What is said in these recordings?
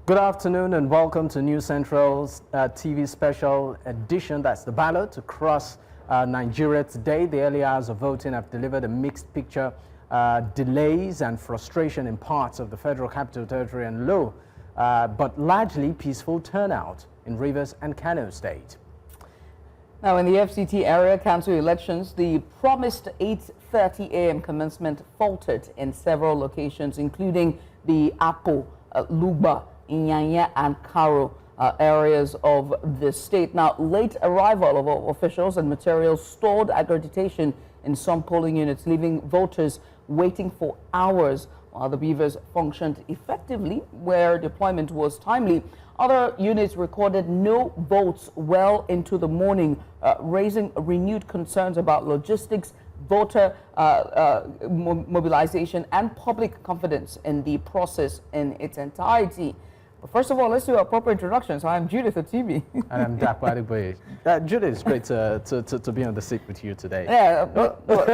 Good afternoon and welcome to News Central's TV special edition. That's the ballot across Nigeria today. The early hours of voting have delivered a mixed picture, delays and frustration in parts of the Federal Capital Territory and low, but largely peaceful turnout in Rivers and Kano State. Now, in the FCT area council elections, the promised 8:30 a.m. commencement faltered in several locations, including the Akko, Lugba, Inyanya and Karo areas of the state. Now, late arrival of officials and materials stored accreditation in some polling units, leaving voters waiting for hours while the BVAS functioned effectively where deployment was timely. Other units recorded no votes well into the morning, raising renewed concerns about logistics, voter mobilization and public confidence in the process in its entirety. But first of all, let's do appropriate introductions. I'm Judith at TV. And I'm Bwari. Judith, it's great to be on the seat with you today. Yeah,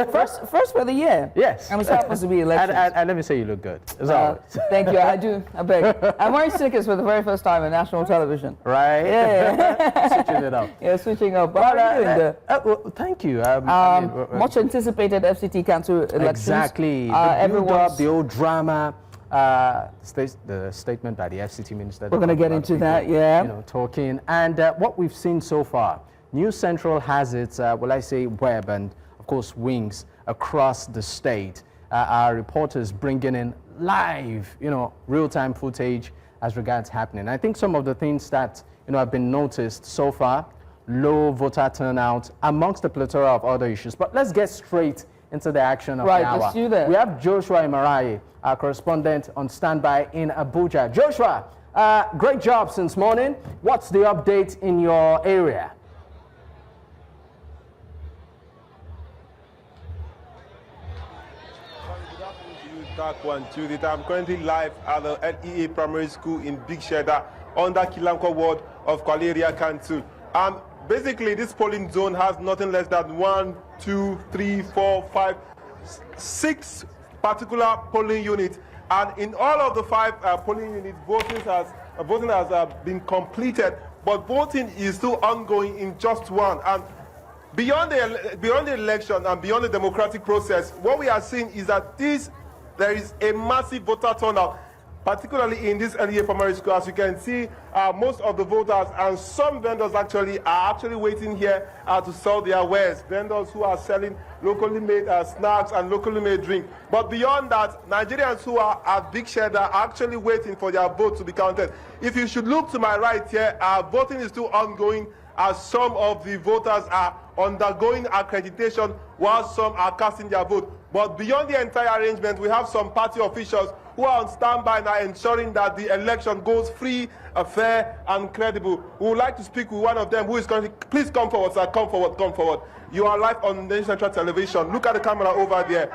first for the year. Yes. And it's happens to be elections. And let me say you look good. Thank you. I do. I beg. I'm wearing stickers for the very first time on national television. Right? Yeah. Switching it up. Yeah, switching up. But how are you doing well, thank you. Much anticipated FCT council elections. Exactly. The old drama. The statement by the FCT minister. We're going to get into that, yeah. Talking. And what we've seen so far, News Central has its, web and, of course, wings across the state. Our reporters bringing in live, real-time footage as regards happening. I think some of the things that, have been noticed so far, low voter turnout amongst the plethora of other issues. But let's get straight into the action of the hour. Right, let's do that. We have Joshua Imaraye, our correspondent on standby in Abuja. Joshua, great job since morning. What's the update in your area? Good afternoon to you, Dark One Judith. I'm currently live at the LEA Primary School in Big Shedda under Kilanko Ward of Kwaleria Council. Basically, this polling zone has nothing less than 1, 2, 3, 4, 5, 6 particular polling units, and in all of the 5 polling units, voting has been completed, but voting is still ongoing in just one. And beyond the election and beyond the democratic process, what we are seeing is that there is a massive voter turnout, particularly in this LEA primary school. As you can see, most of the voters and some vendors are actually waiting here to sell their wares. Vendors who are selling locally made snacks and locally made drink. But beyond that, Nigerians who are at Big Shedda are actually waiting for their vote to be counted. If you should look to my right here, voting is still ongoing as some of the voters are undergoing accreditation while some are casting their vote. But beyond the entire arrangement, we have some party officials who are on standby now ensuring that the election goes free, fair, and credible. We would like to speak with one of them who is currently. Please come forward, sir. Come forward, come forward. You are live on Nation Central Television. Look at the camera over there.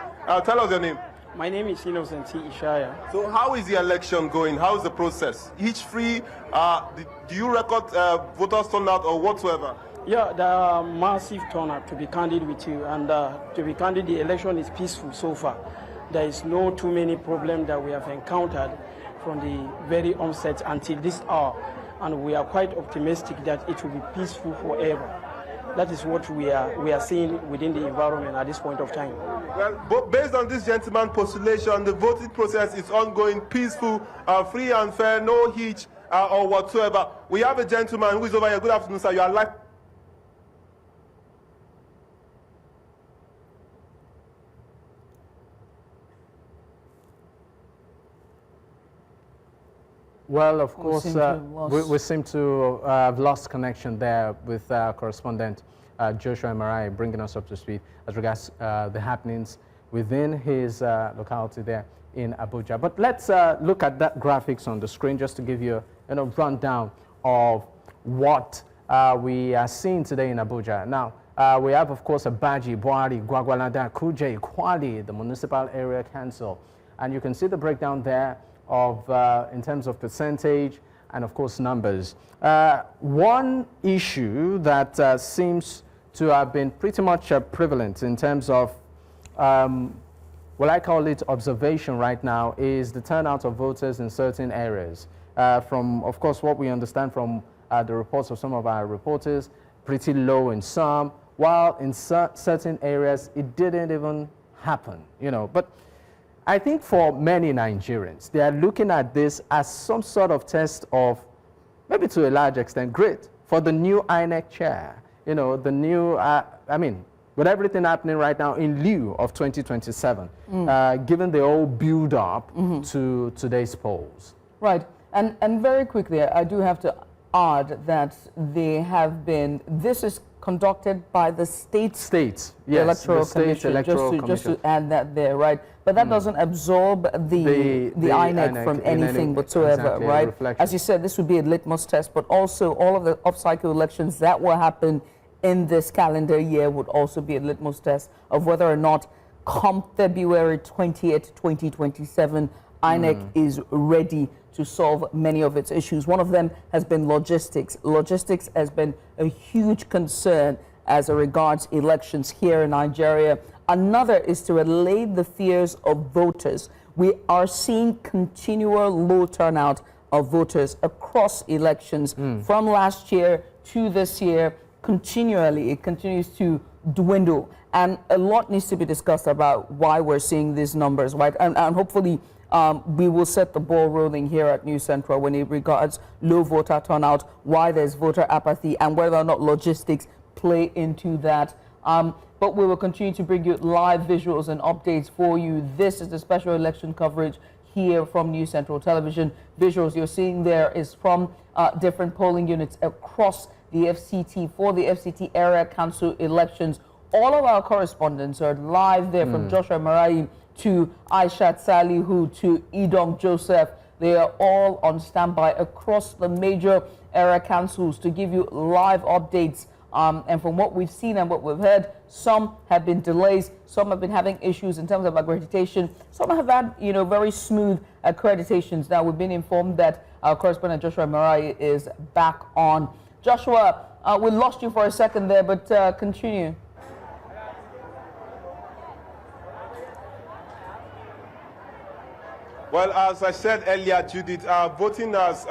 Tell us your name. My name is Innocent Ishaya. So how is the election going? How is the process? Each free? Do you record voters turnout or whatsoever? Yeah, there are massive turnout, to be candid with you. And to be candid, the election is peaceful so far. There is no too many problems that we have encountered from the very onset until this hour. And we are quite optimistic that it will be peaceful forever. That is what we are seeing within the environment at this point of time. Well, based on this gentleman's postulation, the voting process is ongoing, peaceful, free and fair, no hitch or whatsoever. We have a gentleman who is over here. Good afternoon, sir. You are live. Well, of course, we seem to have lost connection there with our correspondent, Joshua Imaraye, bringing us up to speed as regards the happenings within his locality there in Abuja. But let's look at that graphics on the screen just to give you a rundown of what we are seeing today in Abuja. Now, we have, of course, Abaji, Bwari, Gwagwalada, Kuje, Kwali, the Municipal Area Council. And you can see the breakdown there of in terms of percentage and of course numbers. One issue that seems to have been pretty much prevalent in terms of what I call it observation right now is the turnout of voters in certain areas. from, of course, what we understand from the reports of some of our reporters, pretty low in some, while in certain areas it didn't even happen, you know. But I think for many Nigerians, they are looking at this as some sort of test of, maybe to a large extent, grit for the new INEC chair. You know, the new, I mean, with everything happening right now in lieu of 2027, given the whole build-up to today's polls. Right, and very quickly, I do have to add that they have been, this is conducted by the states, yes, Electoral Commission, just to add that there, right? But that doesn't absorb the INEC from anything whatsoever, exactly, right? As you said, this would be a litmus test, but also all of the off-cycle elections that will happen in this calendar year would also be a litmus test of whether or not come February 20th, 2027, INEC is ready to solve many of its issues. One of them has been logistics. Logistics has been a huge concern as regards elections here in Nigeria. Another is to allay the fears of voters. We are seeing continual low turnout of voters across elections from last year to this year. Continually, it continues to dwindle, and a lot needs to be discussed about why we're seeing these numbers, right? And hopefully we will set the ball rolling here at News Central when it regards low voter turnout, why there's voter apathy, and whether or not logistics play into that. But we will continue to bring you live visuals and updates for you. This is the special election coverage here from News Central Television. Visuals you're seeing there is from different polling units across the FCT for the FCT area council elections. All of our correspondents are live there, from Joshua Marai to Aishat Salihu to Edom Joseph. They are all on standby across the major area councils to give you live updates. And from what we've seen and what we've heard, some have been delays, some have been having issues in terms of accreditation, some have had, you know, very smooth accreditations. Now, we've been informed that our correspondent Joshua Marai is back on. Joshua, we lost you for a second there, but continue. Well, as I said earlier, Judith, voting has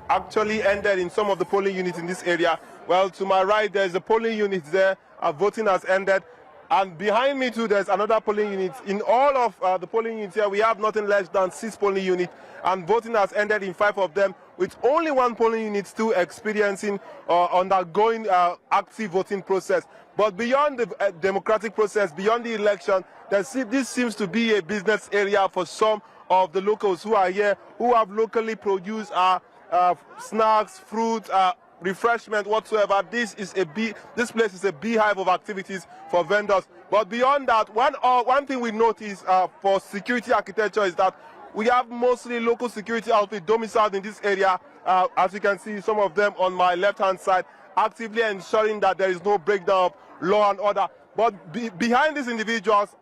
actually ended in some of the polling units in this area. Well, to my right, there's a polling unit there. Voting has ended. And behind me, too, there's another polling unit. In all of the polling units here, we have nothing less than 6 polling units. And voting has ended in 5 of them, with only 1 polling unit still experiencing undergoing active voting process. But beyond the democratic process, beyond the election, this seems to be a business area for some of the locals who are here, who have locally produced snacks, fruit, refreshment whatsoever. This place is a beehive of activities for vendors. But beyond that, one thing we notice for security architecture is that we have mostly local security outfits domiciled in this area. As you can see, some of them on my left-hand side, actively ensuring that there is no breakdown of law and order. But behind these individuals,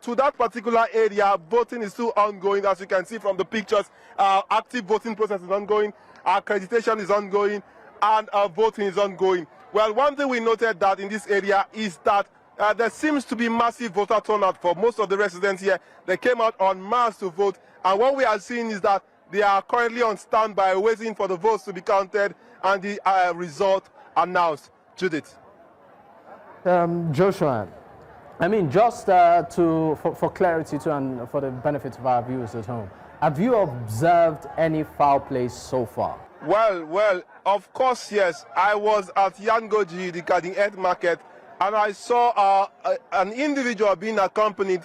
to that particular area, voting is still ongoing. As you can see from the pictures, active voting process is ongoing, accreditation is ongoing, and voting is ongoing. Well, one thing we noted that in this area is that there seems to be massive voter turnout for most of the residents here. They came out en masse to vote, and what we are seeing is that they are currently on standby waiting for the votes to be counted and the result announced. Judith. Joshua, I mean, just for clarity too, and for the benefit of our viewers at home, have you observed any foul play so far? Well, of course, yes. I was at Yangoji, the Garden Earth Market, and I saw an individual being accompanied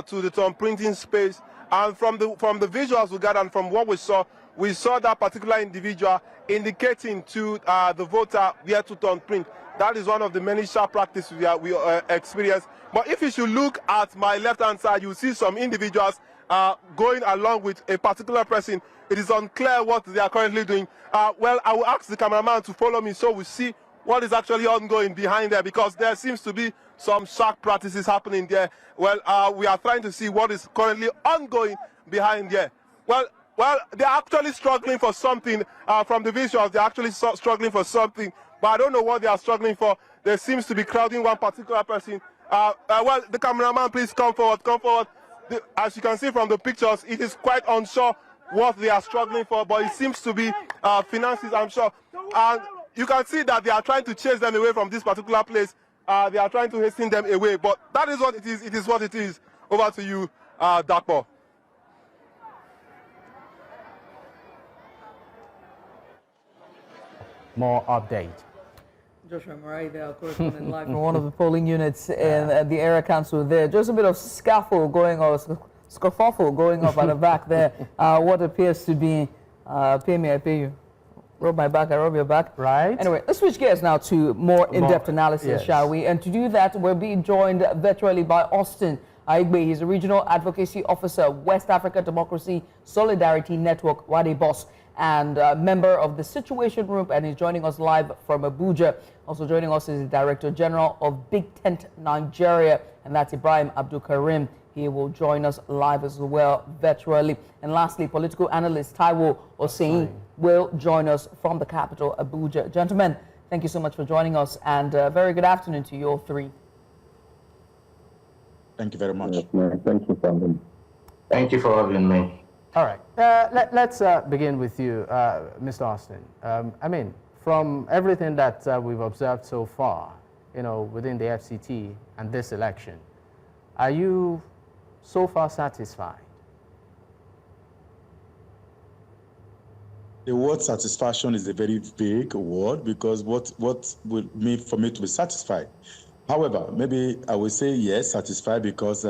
to the thumb printing space. And from the visuals we got and from what we saw that particular individual indicating to the voter where to thumb print. That is one of the many sharp practices we experience. But if you should look at my left-hand side, you see some individuals going along with a particular person. It is unclear what they are currently doing. Well, I will ask the cameraman to follow me so we see what is actually ongoing behind there, because there seems to be some sharp practices happening there. Well, we are trying to see what is currently ongoing behind there. Well, they're actually struggling for something. From the visuals, they're actually struggling for something, but I don't know what they are struggling for. There seems to be crowding one particular person. Well, the cameraman, please come forward, come forward. As you can see from the pictures, it is quite unsure what they are struggling for, but it seems to be finances, I'm sure. And you can see that they are trying to chase them away from this particular place. They are trying to hasten them away, but that is what it is. It is what it is. Over to you, Dakpo. More update. Joshua Marai there, correspondent live from one of the polling units in the area council there. Just a bit of scuffle going on, scuffle going up at the back there. What appears to be, pay me, I pay you. Rub my back, I rub your back. Right. Anyway, let's switch gears now to more in-depth analysis, yes, shall we? And to do that, we're being joined virtually by Austin Aigbe. He's a Regional Advocacy Officer, West Africa Democracy Solidarity Network, WADE boss, and member of the Situation Room, and he's joining us live from Abuja. Also joining us is the Director General of Big Tent Nigeria, and that's Ibrahim Abdul Karim. He will join us live as well, virtually. And lastly, political analyst Taiwo Oseyin will join us from the capital, Abuja. Gentlemen, thank you so much for joining us, and very good afternoon to you all three. Thank you very much. Yes, thank you for having me. Thank you for having me. All right. Let's begin with you, Mr. Austin. I mean, from everything that we've observed so far, you know, within the FCT and this election, are you so far satisfied? The word satisfaction is a very vague word, because what would mean for me to be satisfied? However, maybe I will say yes, satisfied, because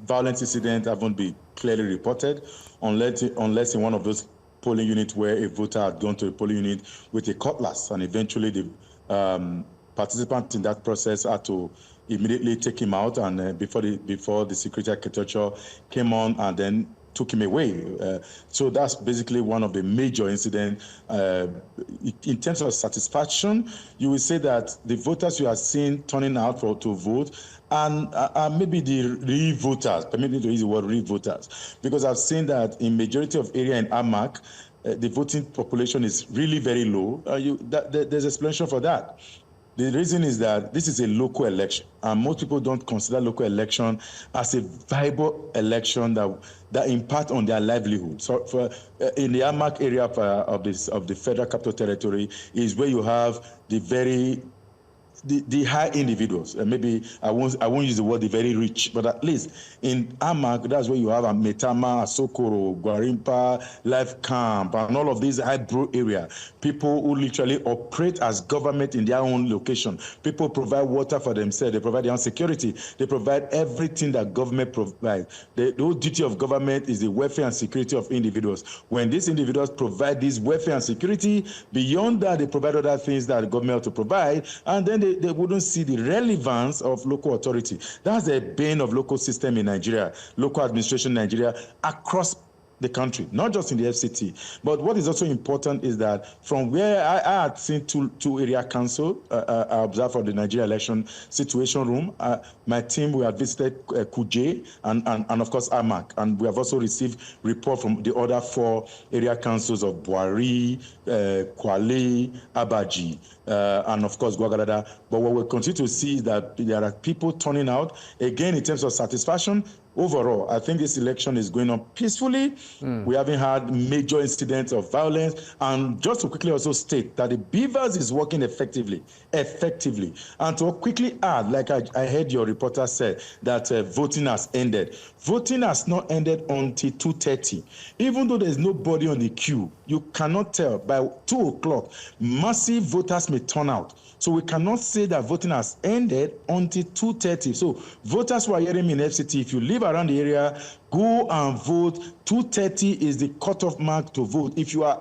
violent incidents haven't been clearly reported, unless in one of those polling units where a voter had gone to a polling unit with a cutlass, and eventually the participants in that process had to immediately take him out, and before the security architecture came on and then took him away. So that's basically one of the major incidents. In terms of satisfaction, you will say that the voters you are seeing turning out to vote and maybe the real voters, permit me to use the word real voters, because I've seen that in majority of area in AMAC, the voting population is really very low. There's explanation for that. The reason is that this is a local election, and most people don't consider local election as a viable election that impact on their livelihood. So, in the AMAC area of the Federal Capital Territory is where you have the high individuals, and maybe I won't use the word the very rich, but at least in AMAC, that's where you have Metama, Sokoro, Gwarimpa, Life Camp, and all of these high bro area. People who literally operate as government in their own location. People provide water for themselves, they provide their own security, they provide everything that government provides. The whole duty of government is the welfare and security of individuals. When these individuals provide this welfare and security, beyond that, they provide other things that the government ought to provide, and then they wouldn't see the relevance of local authority. That's the bane of local system in Nigeria, local administration in Nigeria, across the country, not just in the FCT. But what is also important is that from where I had seen two area council, I observed for the Nigeria election situation room, my team, we have visited Kuje and of course AMAC, and we have also received report from the other 4 area councils of Bwari, Kwale, Abaji, and of course Gwagalada. But what we continue to see is that there are people turning out, again in terms of satisfaction. Overall, I think this election is going on peacefully. We haven't had major incidents of violence. And just to quickly also state that the BVAS is working effectively. And to quickly add, like I heard your reporter say, that voting has ended. Voting has not ended until 2:30. Even though there's nobody on the queue, you cannot tell. By 2 o'clock, massive voters may turn out. So we cannot say that voting has ended until 2:30. So voters who are hearing me in FCT, if you live around the area, go and vote. 2:30 is the cutoff mark to vote. If you are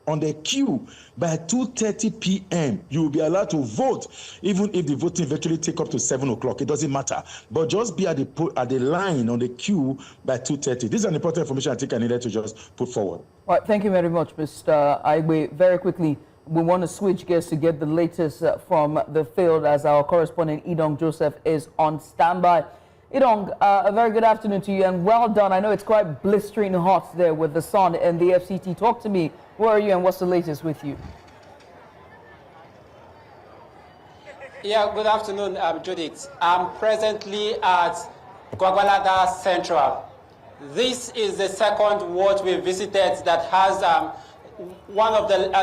on the queue by 2:30 p.m., you will be allowed to vote, even if the voting eventually take up to 7 o'clock. It doesn't matter. But just be at the line on the queue by 2:30. This is an important information I think I needed to just put forward. All right, thank you very much, Mr. Aigbe. Very quickly, we want to switch gears to get the latest from the field, as our correspondent Idong Joseph is on standby. Idong, a very good afternoon to you, and well done. I know it's quite blistering hot there with the sun and the FCT. Talk to me. Where are you and what's the latest with you? Yeah, good afternoon, Judith. I'm presently at Gwagwalada Central. This is the second ward we visited that has that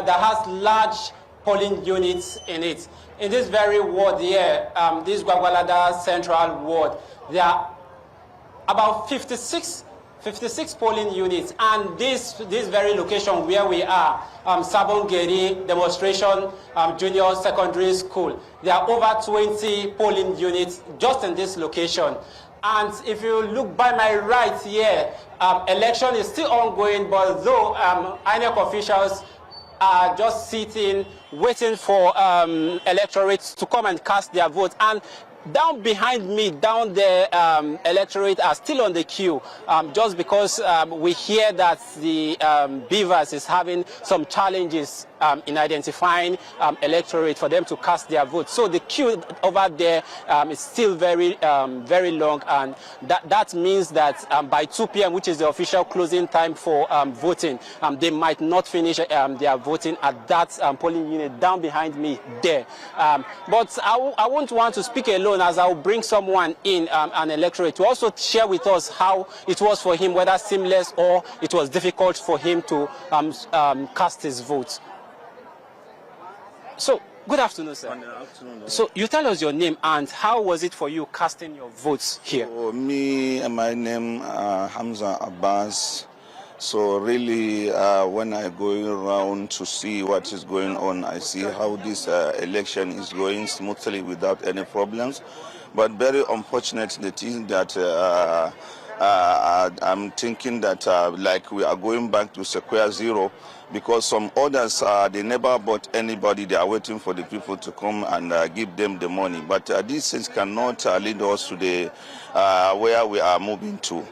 has large polling units in it. In this very ward here, this Gwagwalada Central Ward, there are about 56 polling units, and this very location where we are, Sabongeri Demonstration Junior Secondary School, there are over 20 polling units just in this location. And if you look by my right here, election is still ongoing, but though INEC officials are just sitting, waiting for electorates to come and cast their vote. And down behind me, down the electorate are still on the queue, just because we hear that the BVAS is having some challenges in identifying electorate for them to cast their vote. So the queue over there is still very long, and that means that by 2 p.m., which is the official closing time for voting, they might not finish their voting at that polling unit down behind me there. But I won't want to speak alone, as I'll bring someone in, an electorate, to also share with us how it was for him, whether seamless or it was difficult for him to cast his vote. So, good afternoon, sir. Good afternoon. So, you tell us your name and how was it for you casting your votes here? My name Hamza Abbas. So really, when I go around to see what is going on, I see how this election is going smoothly without any problems. But very unfortunate the thing that I'm thinking that like we are going back to square zero, because some others, they never bought anybody. They are waiting for the people to come and give them the money. But these things cannot lead us to the where we are moving to.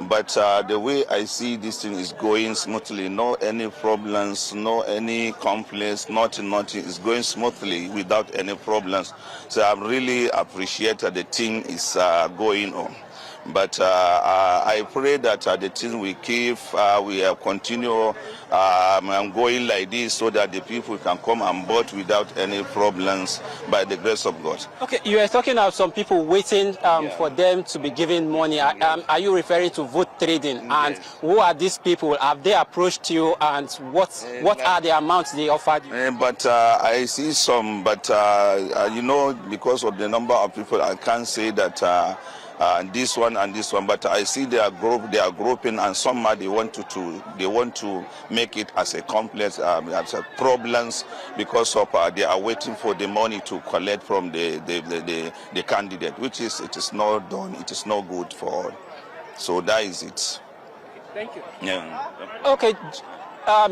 But the way I see this thing is going smoothly, no any problems, no any conflicts, nothing is going smoothly without any problems. So I really appreciate that the thing is going on. But I pray that the thing we keep, we continue going like this so that the people can come and vote without any problems by the grace of God. Okay, you are talking about some people waiting for them to be given money. Are you referring to vote trading? And who are these people? Have they approached you, and what are the amounts they offered you? But I see some, but you know, because of the number of people, I can't say that this one and this one, but I see they are grouping, and somehow they want to make it as a complex as a problems, because of they are waiting for the money to collect from the candidate, which is it is not done, it is not good for all. So that is it. Thank you. Yeah. Okay.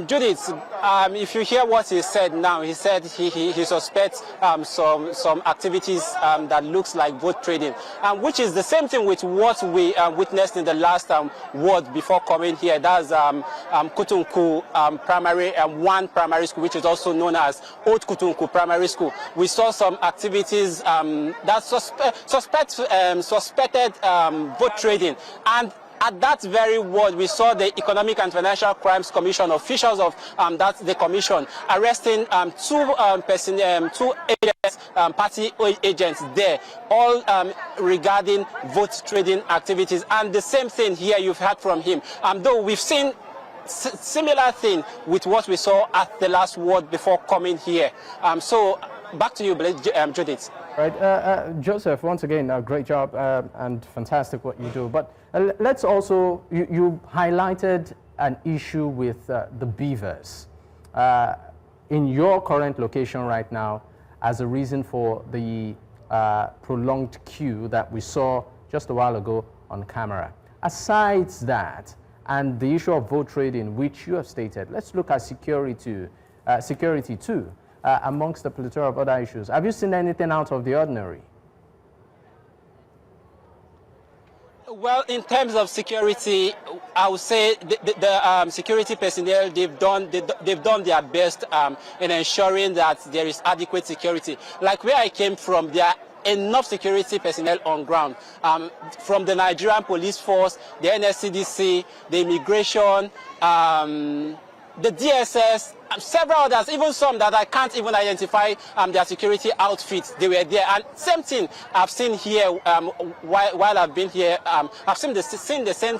Judith, if you hear what he said now, he said he suspects some activities that looks like vote trading, which is the same thing with what we witnessed in the last ward before coming here. That's Kutunku Primary One Primary School, which is also known as Old Kutunku Primary School. We saw some activities that suspected vote trading, and at that very ward, we saw the Economic and Financial Crimes Commission, officials of the commission, arresting two agents, party agents there, all regarding vote trading activities. And the same thing here you've heard from him. Though we've seen similar thing with what we saw at the last ward before coming here. So back to you, Judith. Right, Joseph, once again, great job and fantastic what you do. But let's also, you highlighted an issue with the BVAS in your current location right now as a reason for the prolonged queue that we saw just a while ago on camera. Aside that, and the issue of vote trading, which you have stated, let's look at security too. Amongst the plethora of other issues. Have you seen anything out of the ordinary? Well, in terms of security, I would say the security personnel, they've done their best in ensuring that there is adequate security. Like where I came from, there are enough security personnel on ground, from the Nigerian police force, the NSCDC, the immigration, the DSS, several others, even some that I can't even identify their security outfits, they were there. And same thing I've seen here while I've been here. I've seen the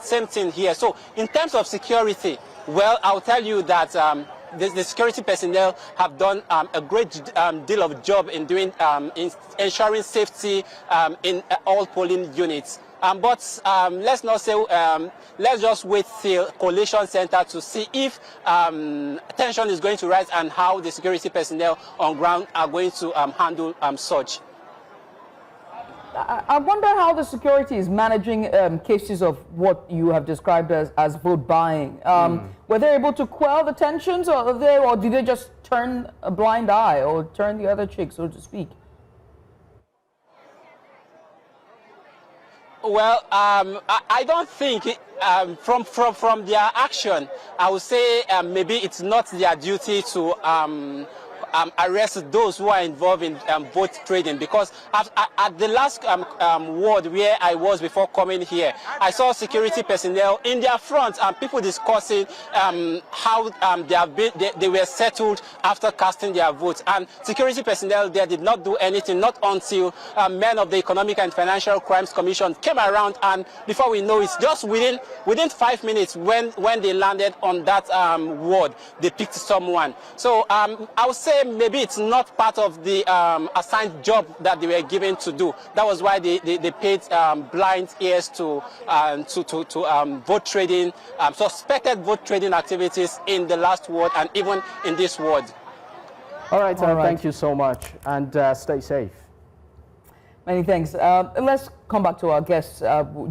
same thing here. So in terms of security, well, I'll tell you that the security personnel have done a great deal of job in doing in ensuring safety in all polling units. But let's not say, let's just wait till collation center to see if tension is going to rise and how the security personnel on ground are going to handle such. I wonder how the security is managing cases of what you have described as vote buying. Were they able to quell the tensions, or did they just turn a blind eye or turn the other cheek, so to speak? Well, I don't think from their action, I would say maybe it's not their duty to arrest those who are involved in vote trading, because at the last ward where I was before coming here, I saw security personnel in their front and people discussing how they were settled after casting their votes. And security personnel there did not do anything, not until men of the Economic and Financial Crimes Commission came around, and before we know it, just within 5 minutes when they landed on that ward, they picked someone. So I would say maybe it's not part of the assigned job that they were given to do. That was why they paid blind ears to vote trading, suspected vote trading activities in the last ward and even in this ward. All right, thank you so much, and stay safe. Many thanks. Let's come back to our guests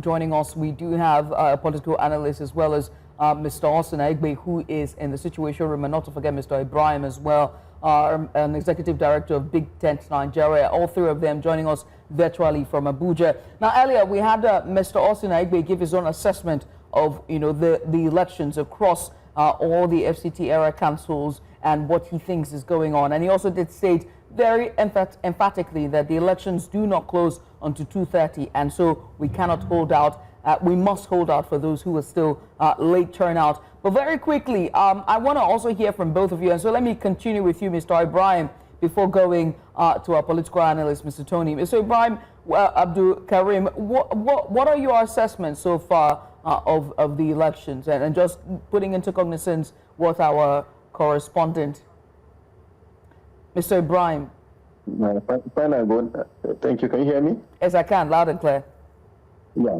joining us. We do have a political analyst as well as Mr. Austin Egbe, who is in the Situation Room, and not to forget Mr. Ibrahim as well, an executive director of Big Tent Nigeria. All three of them joining us virtually from Abuja. Now, earlier we had Mr. Austin Egbe give his own assessment of the elections across all the FCT area councils and what he thinks is going on. And he also did state very emphatically that the elections do not close until 2:30, and so we cannot hold out. We must hold out for those who are still late turnout. But very quickly, I want to also hear from both of you. And so let me continue with you, Mr. Ibrahim, before going to our political analyst, Mr. Tony. Mr. Ibrahim, Abdul Karim, what are your assessments so far of the elections? And just putting into cognizance what our correspondent, Mr. Ibrahim. Thank you. Can you hear me? Yes, I can, loud and clear. Yeah.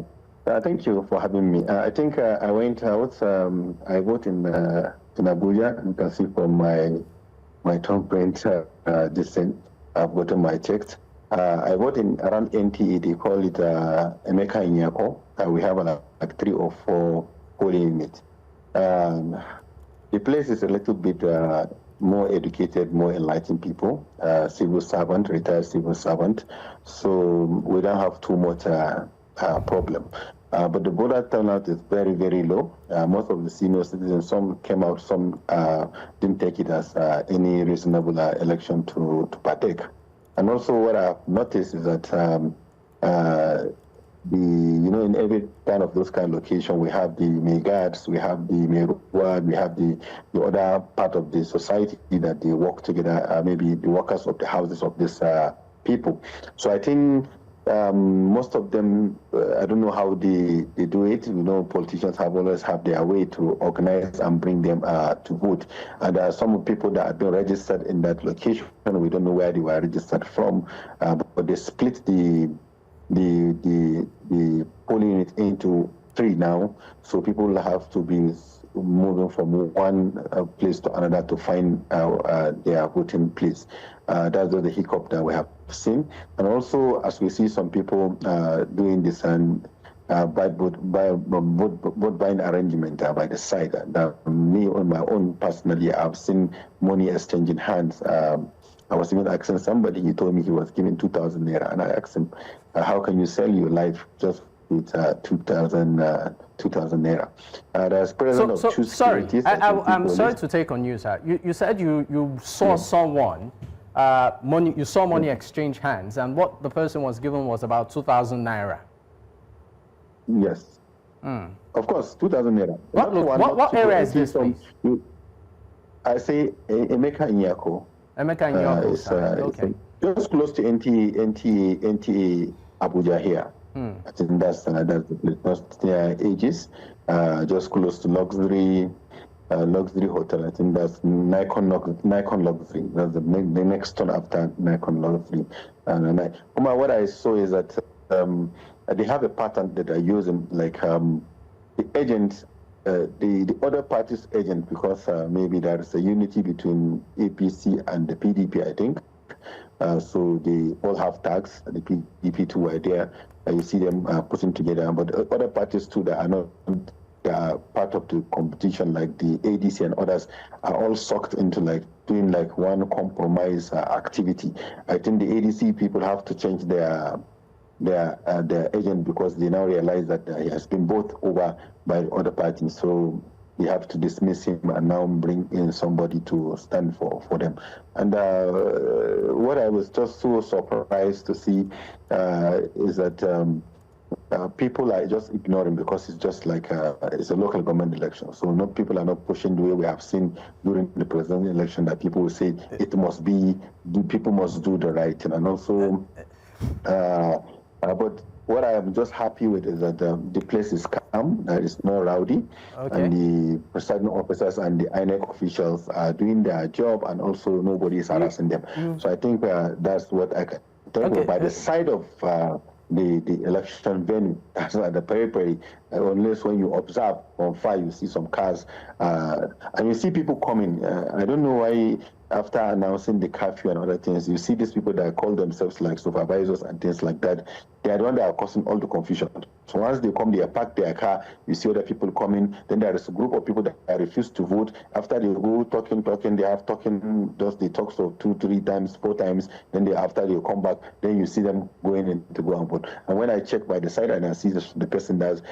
Thank you for having me. I think I went out. I vote in Abuja. You can see from my thumbprint distance. I've gotten my checks. I vote in around NTE. They call it Emeka Inyako. We have like 3 or 4 polling units. The place is a little bit more educated, more enlightened people. Civil servant, retired civil servant. So we don't have too much problem. But the voter turnout is very, very low. Most of the senior citizens, some came out, some didn't take it as any reasonable election to partake. And also what I've noticed is that in every kind of those kind of location, we have the May Guards, we have the May Road, we have the other part of the society that they work together, maybe the workers of the houses of these people. So I think most of them, I don't know how they do it. Politicians have always have their way to organize and bring them to vote. And there are some people that have been registered in that location. We don't know where they were registered from, but they split the polling unit into 3 now. So people have to be moving from one place to another to find their voting place. That's the hiccup that we have seen. And also, as we see some people doing this and by vote buying arrangement by the side. Me on my own personally, I've seen money exchanging hands. I was even asking somebody, he told me he was giving 2,000 naira, and I asked him, how can you sell your life just with 2,000 naira? There's president of two securities. I'm sorry to take on you, sir. You said you saw someone, you saw money exchange hands, and what the person was given was about 2,000 naira. Yes. Of course, 2,000 naira. What area is this, please? I say Emeka Nyako. Emeka Nyako side. Okay. Just close to NTA Abuja here. I think that's the place. Just near Aegis, just close to luxury hotel. I think that's Nikon Luxury. That's the next one after Nikon Luxury. And what I saw is that they have a pattern that are using, like the agent, the other party's agent, because maybe there is a unity between APC and the PDP, I think. So they all have tags. The PDP too are there. You see them putting together, but other parties too that are not part of the competition, like the ADC and others, are all sucked into like doing like one compromise activity. I think the ADC people have to change their agent, because they now realize that he has been bought over by the other parties. So they have to dismiss him and now bring in somebody to stand for them. And what I was just so surprised to see is that people are just ignoring, because it's just like it's a local government election. So people are not pushing the way we have seen during the presidential election, that people will say it must be, people must do the right thing. And also, but what I am just happy with is that the place is calm, there is no rowdy, and the presiding officers and the INEC officials are doing their job, and also nobody is harassing them. So I think that's what I can tell you. By the side of the election venue, that's at the periphery, unless when you observe on fire, you see some cars, and you see people coming. I don't know why, after announcing the curfew and other things, you see these people that call themselves like supervisors and things like that. They are the ones that are causing all the confusion. So once they come, they park their car, you see other people coming, then there is a group of people that refuse to vote. After they go talking, they have talking, just they talk so 2, 3 times, 4 times, then after they come back, then you see them going in to go and vote. And when I check by the side and I see the person that's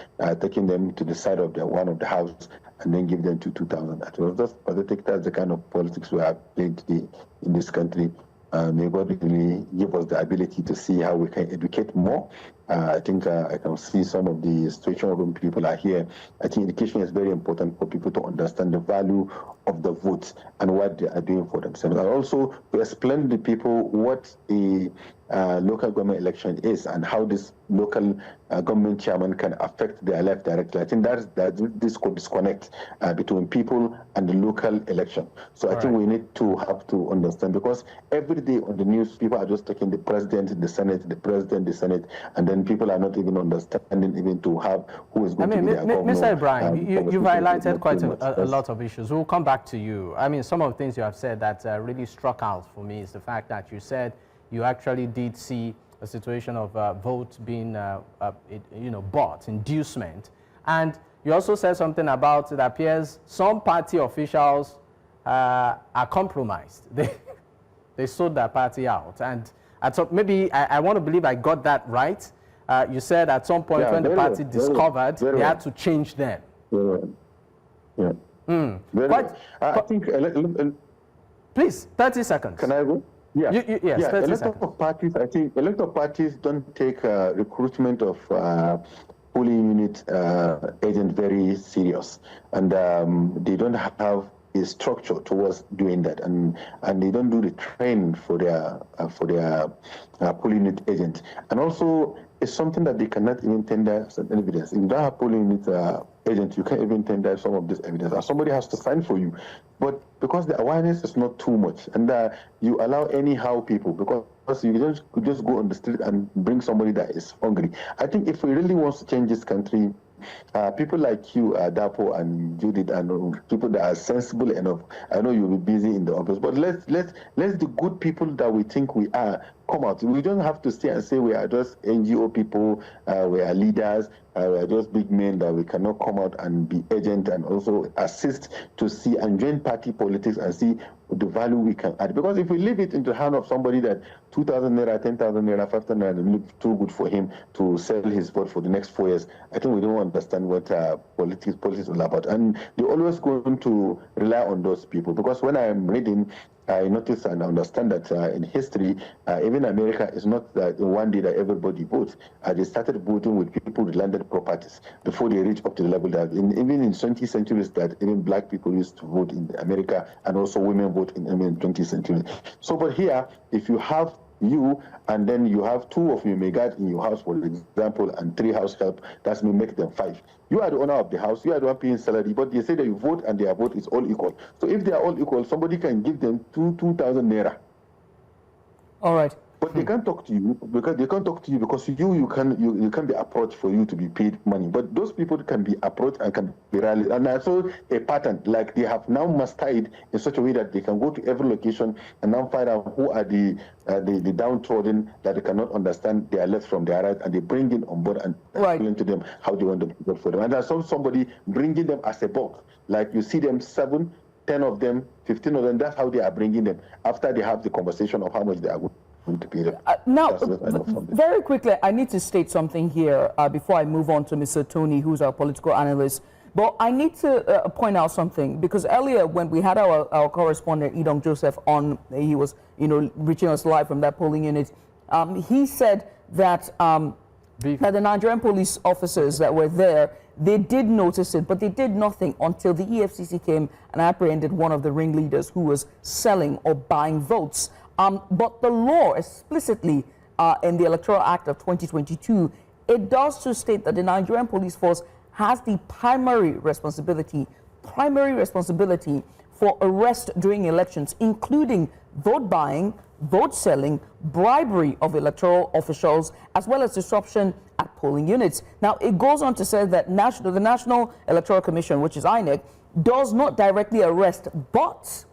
taking them to the side of one of the house, and then give them to 2,000. It was just pathetic. That's the kind of politics we have played today in this country. May God really give us the ability to see how we can educate more. I think I can see some of the situation when people are here. I think education is very important for people to understand the value of the vote and what they are doing for themselves. And also to explain to people what a local government election is and how this local government chairman can affect their life directly. I think that this could disconnect between people and the local election. So I think we need to have to understand, because every day on the news, people are just taking the president, the Senate, the president, the Senate, and then people are not even understanding even to have who is going to be their governor. Mr. Ibrahim, you've highlighted quite a lot of issues. We'll come back to you. I mean, some of the things you have said that really struck out for me is the fact that you said you actually did see a situation of votes being, bought, inducement. And you also said something about, it appears some party officials are compromised. They sold their party out. And maybe I want to believe I got that right. You said at some point when the party discovered, they had to change them. Yeah. I think... please, 30 seconds. Can I go? Yes, electoral parties, I think electoral parties don't take recruitment of polling unit agent very serious, and they don't have a structure towards doing that, and they don't do the training for their polling unit agent. And also, it's something that they cannot even tender some evidence. If you don't have polling unit agent, you can't even tender some of this evidence, and somebody has to sign for you. But because the awareness is not too much, and you allow anyhow people, because you just go on the street and bring somebody that is hungry. I think if we really want to change this country, people like you, Dapo and Judith, and people that are sensible enough. I know you'll be busy in the office, but let's the good people that we think we are come out. We don't have to stay and say we are just NGO people, we are leaders, we are just big men that we cannot come out and be agent and also assist to see and join party politics and see the value we can add. Because if we leave it into the hand of somebody that 2,000 naira, 10,000 naira, 5,000 naira look too good for him to sell his vote for the next 4 years, I think we don't understand what politics is all about. And they're always going to rely on those people. Because when I am reading I notice and understand that in history, even America is not one day that everybody votes. They started voting with people with landed properties before they reach up to the level that, even in 20th centuries, that even black people used to vote in America, and also women vote in 20th century. So, but here, if you have you, and then you have 2 of your megad in your house, for example, and 3 house help, that's may make them 5. You are the owner of the house, you are the one paying salary, but they say that you vote and their vote is all equal. So if they are all equal, somebody can give them 2,000 naira. All right. But they can't talk to you because you can be approached for you to be paid money. But those people can be approached and can be rallied. And I saw a pattern, like they have now mastered in such a way that they can go to every location and now find out who are the downtrodden that they cannot understand their left from their right, and they bring in on board and explain to them how they want them to vote for them. And I saw somebody bringing them as a bulk, like you see them 7, 10 of them, 15 of them. That's how they are bringing them after they have the conversation of how much they are going to pay them. Now, very quickly, I need to state something here before I move on to Mr. Tony, who's our political analyst. But I need to point out something, because earlier when we had our correspondent, Edom Joseph, on, he was, reaching us live from that polling unit. He said that, that the Nigerian police officers that were there, they did notice it, but they did nothing until the EFCC came and apprehended one of the ringleaders who was selling or buying votes. But the law explicitly in the Electoral Act of 2022, it does to state that the Nigerian police force has the primary responsibility for arrest during elections, including vote buying, vote selling, bribery of electoral officials, as well as disruption at polling units. Now, it goes on to say that the National Electoral Commission, which is INEC, does not directly arrest, but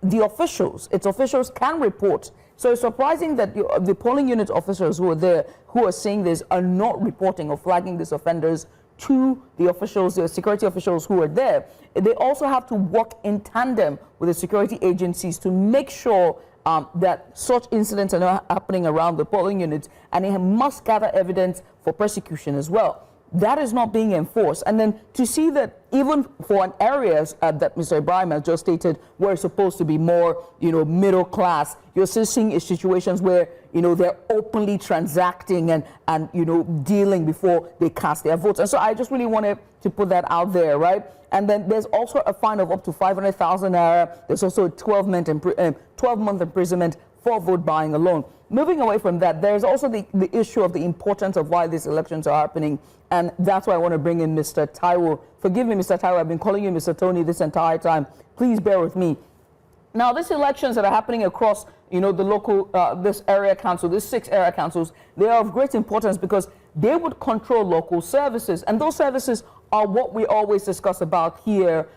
the officials, its officials can report. So it's surprising that the polling unit officers who are there, who are saying this, are not reporting or flagging these offenders to the officials, the security officials who are there. They also have to work in tandem with the security agencies to make sure that such incidents are not happening around the polling units, and they must gather evidence for prosecution as well. That is not being enforced. And then to see that even for an areas that Mr. Ibrahim has just stated, where it's supposed to be more, middle class, you're still seeing situations where, they're openly transacting and dealing before they cast their votes. And so I just really wanted to put that out there, right? And then there's also a fine of up to 500,000 naira. There's also a 12-month imprisonment for vote buying alone. Moving away from that, there's also the issue of the importance of why these elections are happening. And that's why I want to bring in Mr. Taiwo. Forgive me, Mr. Taiwo, I've been calling you Mr. Tony this entire time. Please bear with me. Now, these elections that are happening across, the local, this area council, these 6 area councils, they are of great importance because they would control local services. And those services are what we always discuss about here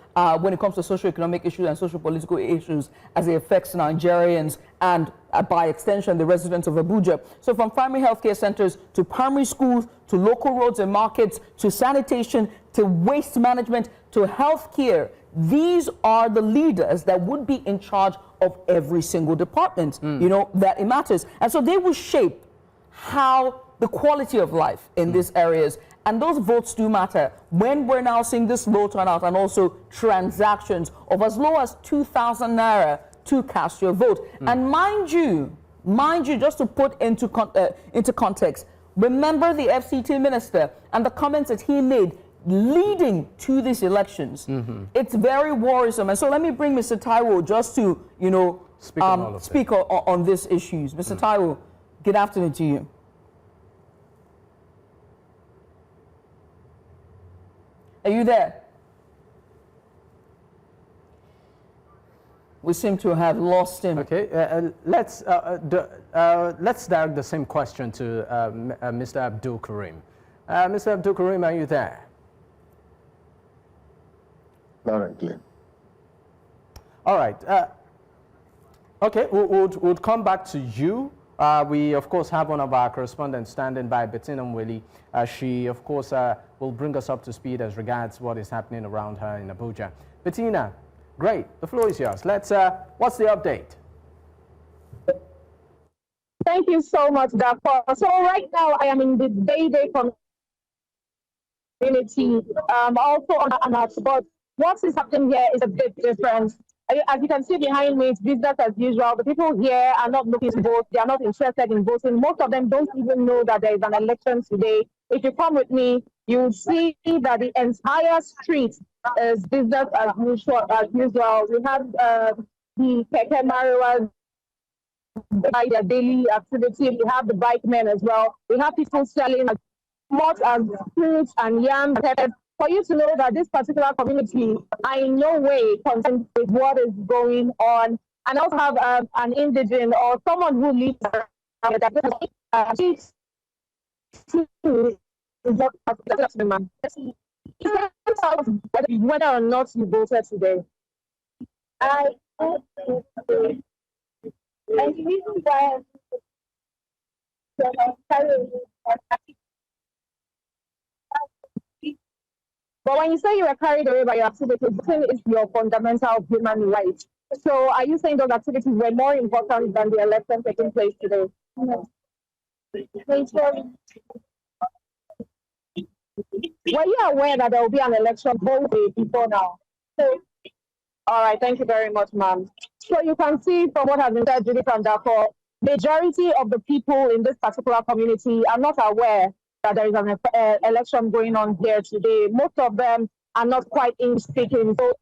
when it comes to socio-economic issues and social-political issues as it affects Nigerians and, by extension, the residents of Abuja. So from primary healthcare centers to primary schools to local roads and markets to sanitation to waste management to healthcare, these are the leaders that would be in charge of every single department, that it matters. And so they will shape how the quality of life in these areas. And those votes do matter. When we're now seeing this low turnout and also transactions of as low as 2,000 naira to cast your vote. And mind you, just to put into context, remember the FCT minister and the comments that he made leading to these elections. It's very worrisome. And so let me bring Mr. Taiwo just to, speak on these issues. Mr. Taiwo, good afternoon to you. Are you there? We seem to have lost him. Okay, let's direct the same question to Mr. Abdul Karim. Mr. Abdul Karim, are you there? All right. Okay, we'll come back to you. We, of course, have one of our correspondents standing by, Bettina Mweli. She, of course, will bring us up to speed as regards what is happening around her in Abuja. Bettina, great. The floor is yours. Let's. What's the update? Thank you so much, Dapper. So right now, I am in the Day community, also on AMAC, but what is happening here is a bit different. As you can see behind me, it's business as usual. The people here are not looking to vote. They are not interested in voting. Most of them don't even know that there is an election today. If you come with me, you will see that the entire street is business as usual. We have the Keke Mariwas by their daily activity. We have the bike men as well. We have people selling as much as fruits and yams. For you to know that this particular community are in no way concerned with what is going on. And also have an indigent or someone who lives whether or not you voted today. And the reason why but when you say you were carried away by your activities, voting is your fundamental human right. So are you saying those activities were more important than the election taking place today? No. Were you aware that there will be an election both days before now? So, all right, thank you very much, ma'am. So you can see from what has been said, Judith and Dako, majority of the people in this particular community are not aware that there is an election going on here today. Most of them are not quite English speaking, so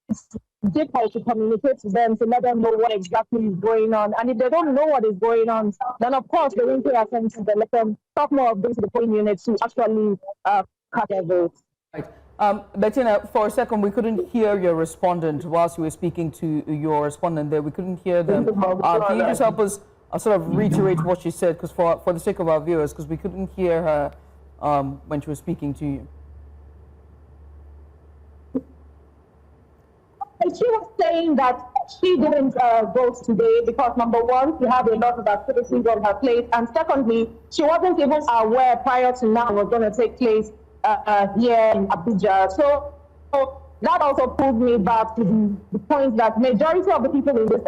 it's difficult to communicate to them to let them know what exactly is going on. And if they don't know what is going on, then of course they won't pay attention to the election. Talk more of this to the polling units to actually cast their votes. Right. Bettina, for a second, we couldn't hear your respondent whilst you were speaking to your respondent there. We couldn't hear them. Can you just help us sort of reiterate what she said, because for the sake of our viewers, because we couldn't hear her when she was speaking to you. She was saying that she didn't vote today because, number one, she had a lot of activities on her plate, and secondly, she wasn't even aware prior to now was going to take place here in Abuja. So that also pulled me back to the point that majority of the people in this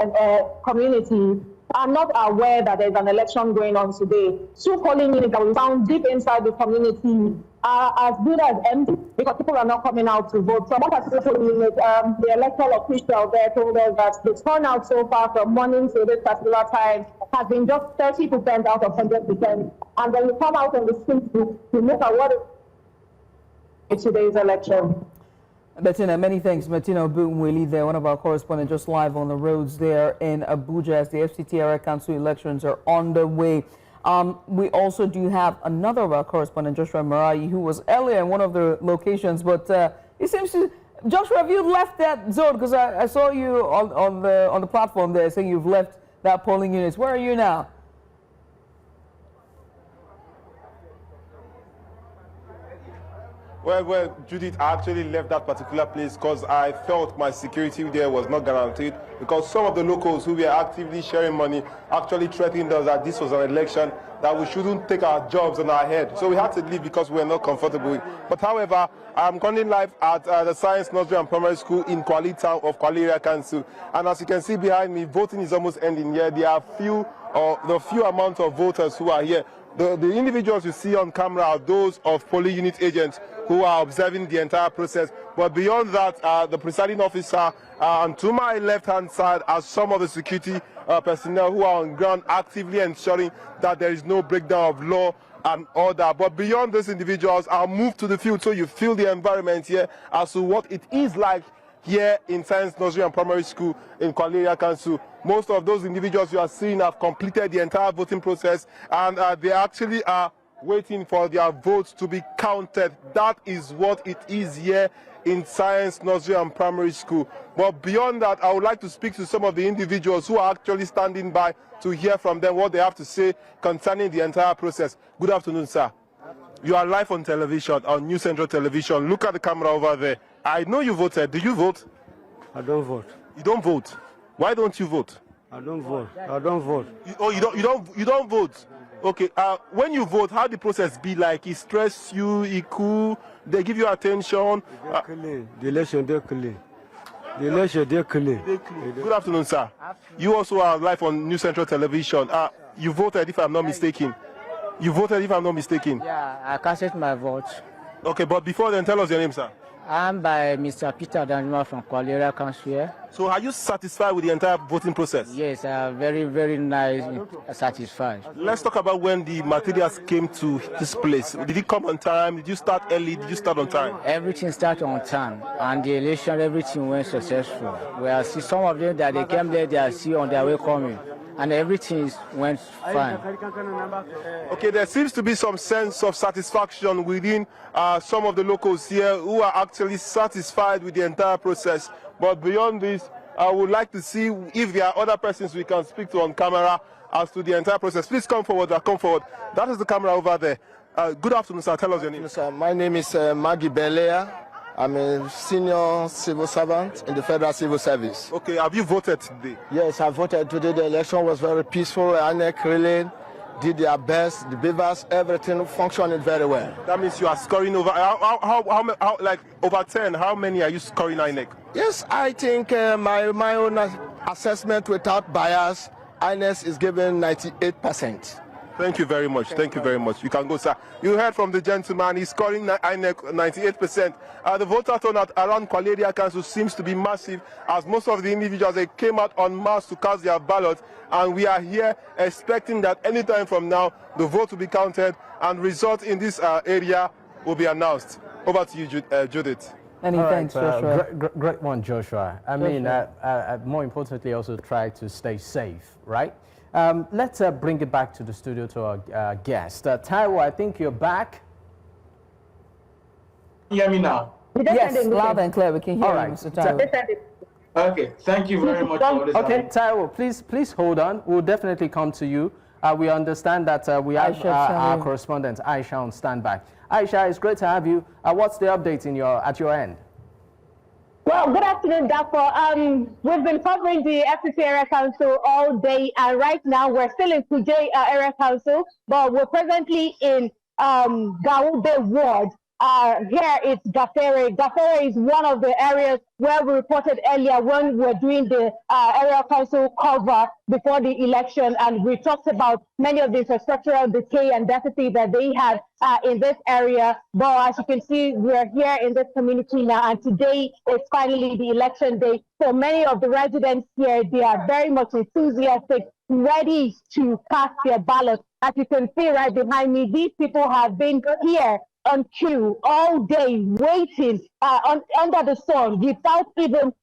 community are not aware that there's an election going on today. Two polling units that we found deep inside the community are as good as empty because people are not coming out to vote. From what particular polling unit, the electoral official there told us that the turnout so far from morning to this particular time has been just 30% out of 100%. And when you come out on the streets to look at what is today's election. Bettina, many thanks. Bettina Bwari there, one of our correspondents, just live on the roads there in Abuja as the FCT area council elections are on the way. We also do have another of our correspondent, Joshua Marai, who was earlier in one of the locations, but it seems to, Joshua, have you left that zone? Because I saw you on the platform there saying you've left that polling unit. Where are you now? Well, Judith, I actually left that particular place because I felt my security there was not guaranteed, because some of the locals who were actively sharing money actually threatened us that this was an election, that we shouldn't take our jobs on our head. So we had to leave because we were not comfortable. But however, I'm currently live at the Science Nursery and Primary School in Kwali Town of Kwali Area Council. And as you can see behind me, voting is almost ending here. There are the few amount of voters who are here. The individuals you see on camera are those of polling unit agents who are observing the entire process. But beyond that, the presiding officer, and to my left-hand side are some of the security personnel who are on ground actively ensuring that there is no breakdown of law and order. But beyond those individuals, I'll move to the field so you feel the environment here as to what it is like here in Science Nursery and Primary School in Kwali Area Council. Most of those individuals you are seeing have completed the entire voting process, and they actually are waiting for their votes to be counted. That is what it is here in Science Nursery and Primary School. But beyond that, I would like to speak to some of the individuals who are actually standing by to hear from them what they have to say concerning the entire process. Good afternoon, sir. You are live on television, on New Central Television. Look at the camera over there. I know you voted. Do you vote? I don't vote. You don't vote? Why don't you vote? I don't vote. I don't vote. You don't vote? Okay. When you vote, how the process be like? It stress you? It cool? They give you attention? The election, they're clean. The election, they're clean. Good afternoon, sir. You also are live on New Central Television. You voted, if I'm not mistaken. You voted, if I'm not mistaken. Yeah, I casted my vote. Okay, but before then, tell us your name, sir. I'm by Mr. Peter Danjuma from Kwalera Council here. So are you satisfied with the entire voting process? Yes, very, very nice, satisfied. Let's talk about when the materials came to this place. Did it come on time? Did you start early? Did you start on time? Everything started on time, and the election, everything went successful. Where I see some of them that they came there, they are still on their way coming, and everything went fine. Okay, there seems to be some sense of satisfaction within some of the locals here who are actually satisfied with the entire process. But beyond this, I would like to see if there are other persons we can speak to on camera as to the entire process. Please come forward, come forward. That is the camera over there. Good afternoon, sir. Tell us your name. Sir, my name is Maggie Belea. I'm a senior civil servant in the Federal Civil Service. Okay, have you voted today? Yes, I voted today. The election was very peaceful. INEC really did their best. The BVAS, everything functioned very well. That means you are scoring over, how like over 10, how many are you scoring INEC? Yes, I think my own assessment without bias, INEC is given 98%. Thank you very much. Thank you very much. You can go, sir. You heard from the gentleman. He's scoring INEC 98%. The voter turnout around Kwalera Council seems to be massive, as most of the individuals, they came out en masse to cast their ballot. And we are here expecting that anytime from now, the vote will be counted and results in this area will be announced. Over to you, Judith. Many thanks, Joshua. Great one, Joshua. I mean, more importantly, also try to stay safe, right? Let's bring it back to the studio to our guest. Taiwo, I think you're back. Can you hear me now? Yes, loud and clear. We can hear you, Mr. Taiwo. Okay, thank you very much for this. Okay, Taiwo, please hold on. We'll definitely come to you. We understand that we have our correspondent, Aisha, on standby. Aisha, it's great to have you. What's the update at your end? Well, good afternoon, Dapo. We've been covering the FCT Area Council all day, and right now we're still in Kuje Area Council, but we're presently in Gaube Ward. Here it's Gafere. Gafere is one of the areas where we reported earlier when we were doing the area council cover before the election, and we talked about many of the infrastructural decay and deficit that they had in this area. But as you can see, we're here in this community now, and today is finally the election day. So many of the residents here, they are very much enthusiastic, ready to cast their ballot. As you can see right behind me, these people have been here on queue all day, waiting under the sun without even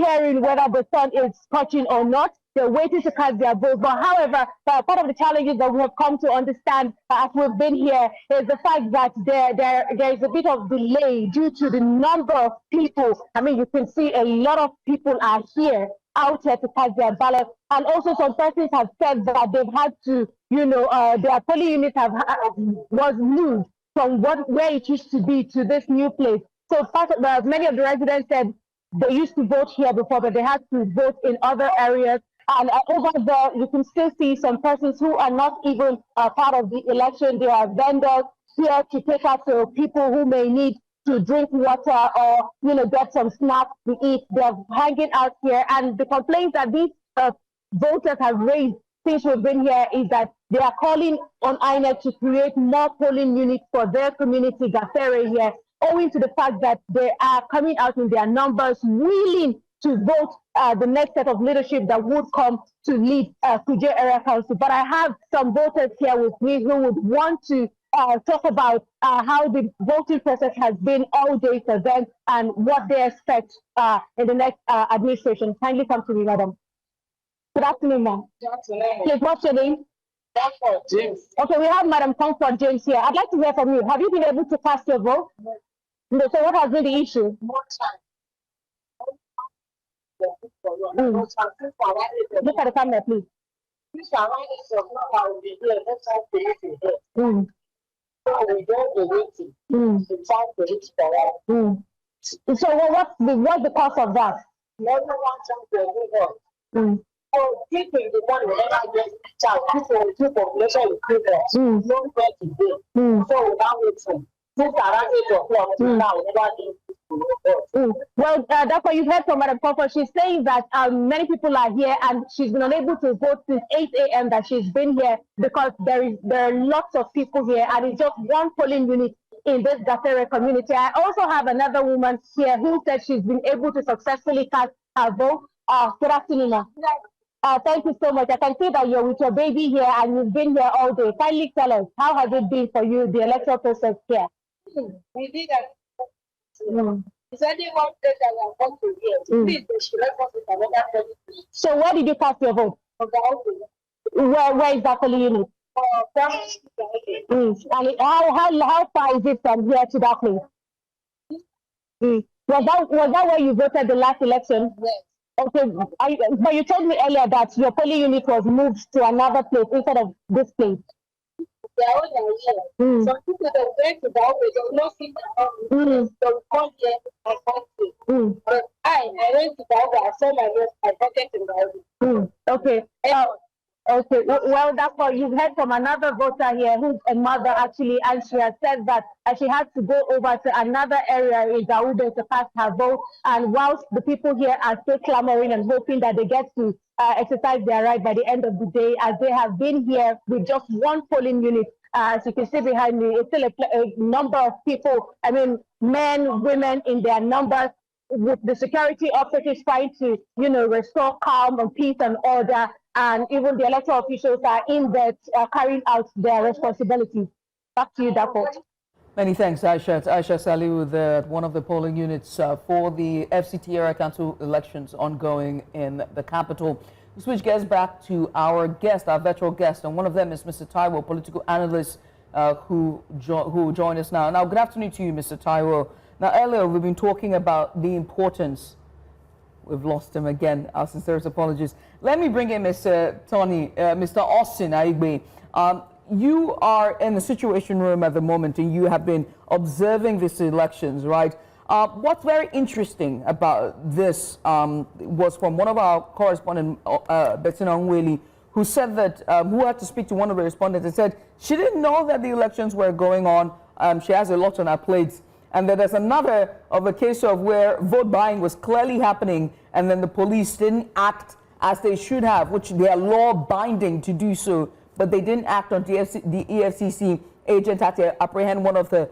caring whether the sun is scorching or not. They're waiting to cast their vote. But however, part of the challenges that we have come to understand as we've been here is the fact that there is a bit of delay due to the number of people. I mean, you can see a lot of people are here out here to cast their ballot. And also some persons have said that they've had to, their polling units was moved from where it used to be to this new place. So many of the residents said they used to vote here before, but they had to vote in other areas. And over there, you can still see some persons who are not even part of the election. There are vendors here to take out to people who may need to drink water or, get some snacks to eat. They're hanging out here. And the complaints that these voters have raised since we've been here is that they are calling on INEC to create more polling units for their community, Gafere here, owing to the fact that they are coming out in their numbers, willing to vote the next set of leadership that would come to lead Kuje Area Council. But I have some voters here with me who would want to talk about how the voting process has been all day for them and what they expect in the next administration. Kindly come to me, madam. Good afternoon, ma'am. Please, what's your name? Comfort James. Okay, we have Madam Comfort James here. I'd like to hear from you. Have you been able to cast your vote? No. So what has been the issue? Look at the camera, please. So what's the cause of that? So people in the morning, whenever they get people with population increase, don't get to do. So without waiting, since around 8 o'clock now, Well, that's what you've heard from Madam Comfort. She's saying that many people are here and she's been unable to vote since 8 a.m. that she's been here because there are lots of people here and it's just one polling unit in this Gasere community. I also have another woman here who said she's been able to successfully cast her vote. Good afternoon, ma'am. Thank you so much. I can see that you're with your baby here and you've been here all day. Kindly tell us, how has it been for you, the electoral process here? We did that. It's only one place that we have come to here. Please, they should let us with another place. So where did you cast your vote? Where is that polling unit? And how far is it from here to that place? Was that where you voted the last election? Yes. Okay, but you told me earlier that your polling unit was moved to another place instead of this place. Some people that went to the office, they will not see the office. So we come here and come to. But I went to the office, I saw my name, I voted in the office. Okay. Okay, well, that's what you've heard from another voter here who's a mother actually, and she has said that she has to go over to another area in Gaube to cast her vote. And whilst the people here are still clamoring and hoping that they get to exercise their right by the end of the day, as they have been here with just one polling unit. As you can see behind me, it's still a number of people, I mean, men, women in their numbers, with the security officers trying to, restore calm and peace and order. And even the electoral officials are in there carrying out their responsibilities. Back to you, Dapo. Many thanks, Aisha. Aisha Saliu, one of the polling units for the FCT area council elections ongoing in the capital. We switch gears back to our guest, our virtual guest, and one of them is Mr. Taiwo, political analyst who joined us now. Now, good afternoon to you, Mr. Taiwo. Now, earlier we've been talking about the importance. We've lost him again. Our sincerest apologies. Let me bring in Mr. Tony, Mr. Austin Aigbe. You are in the Situation Room at the moment, and you have been observing these elections, right? What's very interesting about this was from one of our correspondents, Bettina Onweli, who said that, who had to speak to one of the respondents and said she didn't know that the elections were going on. She has a lot on her plates. And then there's another of a case of where vote buying was clearly happening, and then the police didn't act as they should have, which they are law binding to do so, but they didn't act on the EFCC agent had to apprehend one of the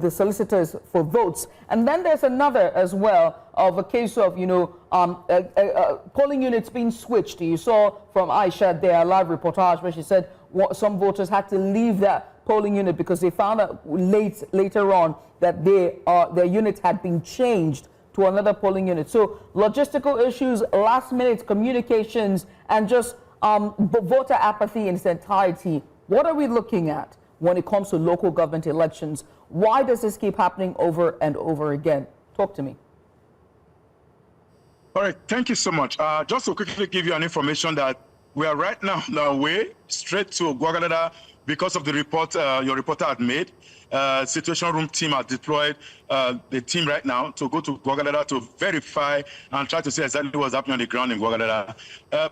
solicitors for votes. And then there's another as well of a case of, polling units being switched. You saw from Aisha their live reportage where she said some voters had to leave that polling unit because they found out later on that their unit had been changed to another polling unit. So logistical issues, last minute communications, and just voter apathy in its entirety. What are we looking at when it comes to local government elections? Why does this keep happening over and over again? Talk to me. All right, thank you so much. Just to quickly give you an information that we are right now on our way straight to Gwagalada because of the report your reporter had made. Situation Room team has deployed the team right now to go to Gwagalada to verify and try to see exactly what's happening on the ground in Gwagalada.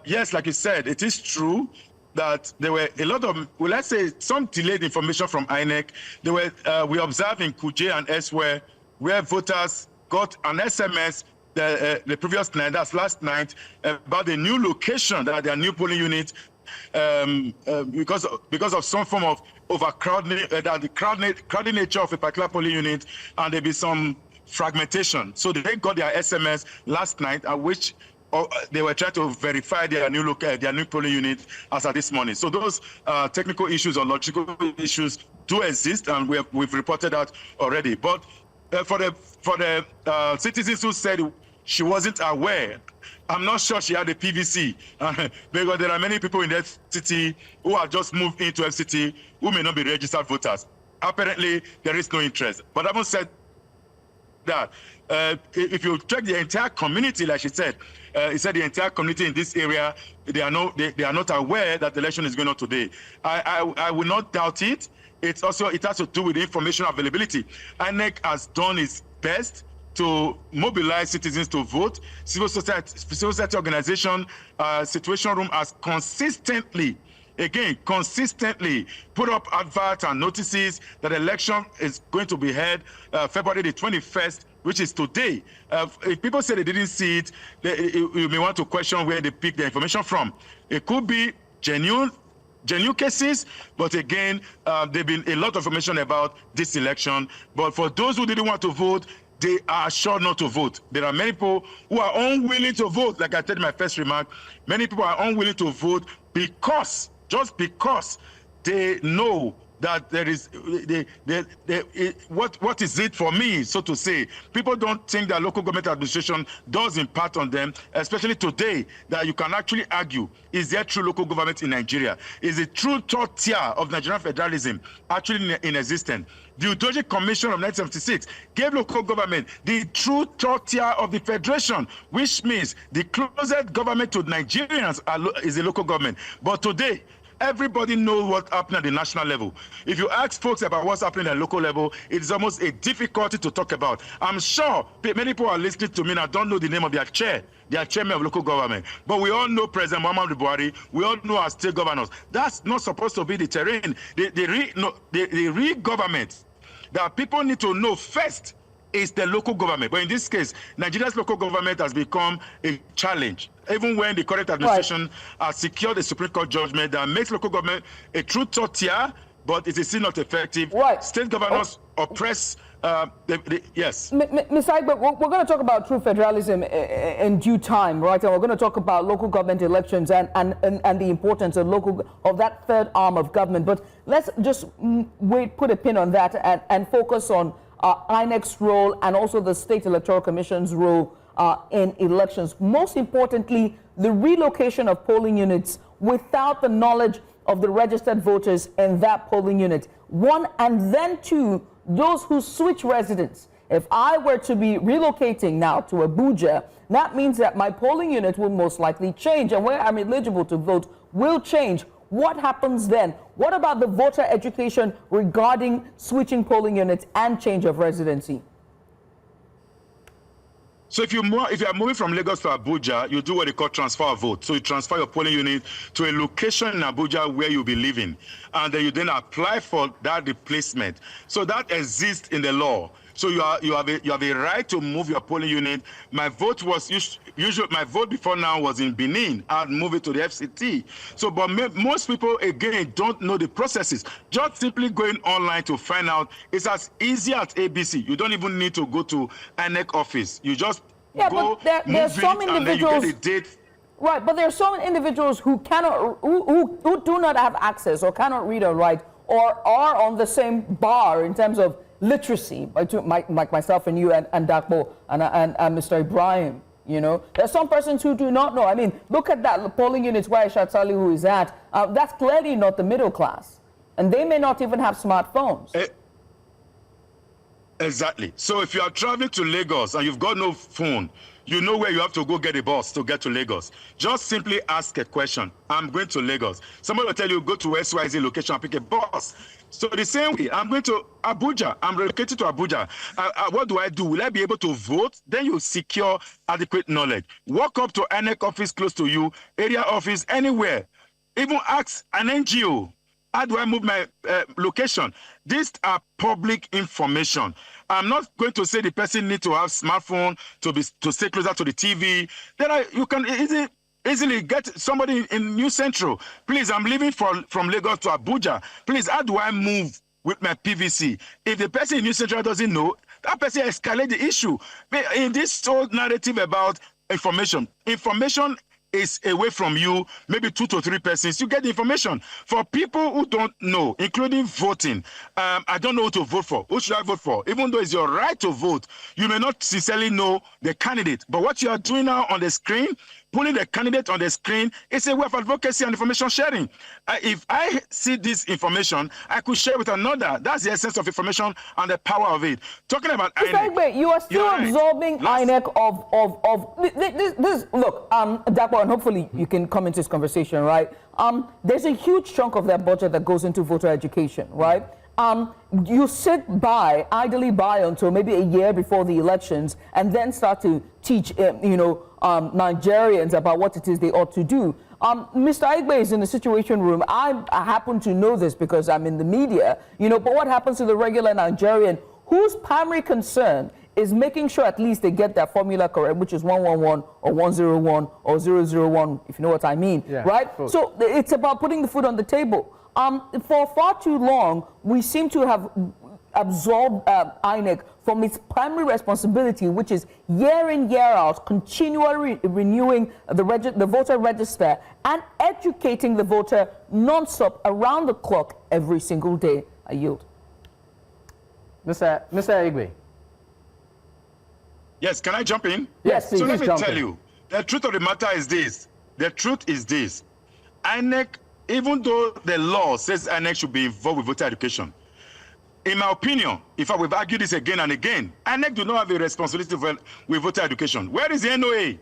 Yes, like you said, it is true that there were a lot of, well, let's say, some delayed information from INEC. There were, we observed in Kuje and elsewhere, where voters got an SMS the previous night, that's last night, about the new location that their new polling unit, because of some form of overcrowding, the crowded nature of a particular polling unit, and there be some fragmentation. So they got their SMS last night, at which they were trying to verify their new polling unit as of this morning. So those technical issues or logical issues do exist, and we've reported that already. But for the citizens who said she wasn't aware, I'm not sure she had a PVC, because there are many people in that city who have just moved into FCT who may not be registered voters. Apparently, there is no interest. But having said that, if you check the entire community, like she said, he said the entire community in this area, they are not aware that the election is going on today. I will not doubt it. It has to do with information availability. INEC has done its best to mobilize citizens to vote. Civil society organization, Situation Room has consistently put up adverts and notices that the election is going to be held February the 21st, which is today. If people say they didn't see it, you may want to question where they picked the information from. It could be genuine genuine cases, but again, there've been a lot of information about this election. But for those who didn't want to vote, they are sure not to vote. There are many people who are unwilling to vote. Like I said in my first remark, many people are unwilling to vote just because they know that there is what is it for me, so to say. People don't think that local government administration does impact on them, especially today, that you can actually argue, is there true local government in Nigeria? Is the true third tier of Nigerian federalism actually in existence? The Udoji Commission of 1976 gave local government the true third tier of the federation, which means the closest government to Nigerians is the local government. But today, everybody knows what's happening at the national level. If you ask folks about what's happening at the local level, it is almost a difficulty to talk about. I'm sure many people are listening to me and I don't know the name of their chairman of local government. But we all know President Muhammadu Bwari. We all know our state governors. That's not supposed to be the terrain. The real government that people need to know first is the local government. But in this case, Nigeria's local government has become a challenge. Even when the current administration has secured a Supreme Court judgment that makes local government a true third tier, but it is still not effective. State governors oppress. Yes. Ms. Aigbe, we're going to talk about true federalism in due time, right? And we're going to talk about local government elections and the importance of that third arm of government. But let's just put a pin on that and focus on INEC's role and also the State Electoral Commission's role in elections. Most importantly, the relocation of polling units without the knowledge of the registered voters in that polling unit. One, and then two, those who switch residence. If I were to be relocating now to Abuja, that means that my polling unit will most likely change, and where I'm eligible to vote will change. What happens then? What about the voter education regarding switching polling units and change of residency? So if you are moving from Lagos to Abuja, you do what they call transfer of vote. So you transfer your polling unit to a location in Abuja where you'll be living, and then you then apply for that replacement. So that exists in the law. So you have a right to move your polling unit. My vote was usually my vote before now was in Benin. I'd move it to the FCT. So, but most people again don't know the processes. Just simply going online to find out is as easy as ABC. You don't even need to go to INEC office. You just go, but there are some individuals, and then you get a date. Right, but there are some individuals who cannot, who do not have access or cannot read or write, or are on the same bar in terms of literacy, like myself and you and Dakbo and Mr. Ibrahim. You know, there's some persons who do not know. I mean, look at that polling units where Aishat Salihu is at. That's clearly not the middle class, and they may not even have smartphones. Exactly. So if you are traveling to Lagos and you've got no phone, you know where you have to go get a bus to get to Lagos. Just simply ask a question. I'm going to Lagos. Somebody will tell you, go to XYZ location and pick a bus. So the same way, I'm going to Abuja. I'm relocated to Abuja. What do I do? Will I be able to vote? Then you secure adequate knowledge. Walk up to INEC office close to you, area office, anywhere. Even ask an NGO. How do I move my location? These are public information. I'm not going to say the person needs to have smartphone to stay closer to the TV. Then you can easily get somebody in New Central. Please, I'm leaving from Lagos to Abuja. Please, how do I move with my PVC? If the person in New Central doesn't know, that person escalate the issue. In this whole narrative about information is away from you, maybe 2 to 3 persons, you get the information. For people who don't know, including voting, I don't know who to vote for. Who should I vote for? Even though it's your right to vote, you may not sincerely know the candidate. But what you are doing now on the screen, putting the candidate on the screen, is a way of advocacy and information sharing. If I see this information, I could share with another. That's the essence of information and the power of it. Talking about INEC, you are still absorbing INEC of this. Look, Dapo, and hopefully you can come into this conversation, right? There's a huge chunk of that budget that goes into voter education, right? You sit idly by until maybe a year before the elections and then start to teach, Nigerians about what it is they ought to do. Mr. Aigbe is in the Situation Room. I happen to know this because I'm in the media, but what happens to the regular Nigerian whose primary concern is making sure at least they get their formula correct, which is 111 or 101 or 001, if you know what I mean, right? So it's about putting the food on the table. For far too long, we seem to have absolved INEC from its primary responsibility, which is year in, year out, continually renewing the voter register and educating the voter non-stop, around the clock, every single day. I yield. Mr. Igwe. Yes, can I jump in? Yes, please. So let me tell you, the truth of the matter is this. The truth is this. INEC, even though the law says INEC should be involved with voter education, in my opinion, if I will argue this again and again, INEC do not have a responsibility with voter education. Where is the NOA?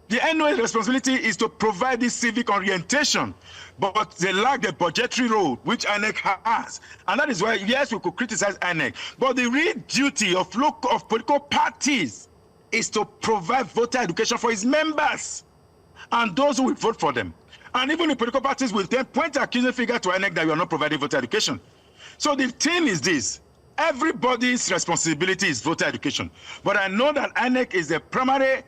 The NOA's responsibility is to provide this civic orientation, but they lack the budgetary role which INEC has. And that is why, yes, we could criticize INEC, but the real duty of political parties is to provide voter education for its members and those who will vote for them. And even the political parties will then point the accusing finger to INEC that you are not providing voter education. So the thing is this: everybody's responsibility is voter education. But I know that INEC is the primary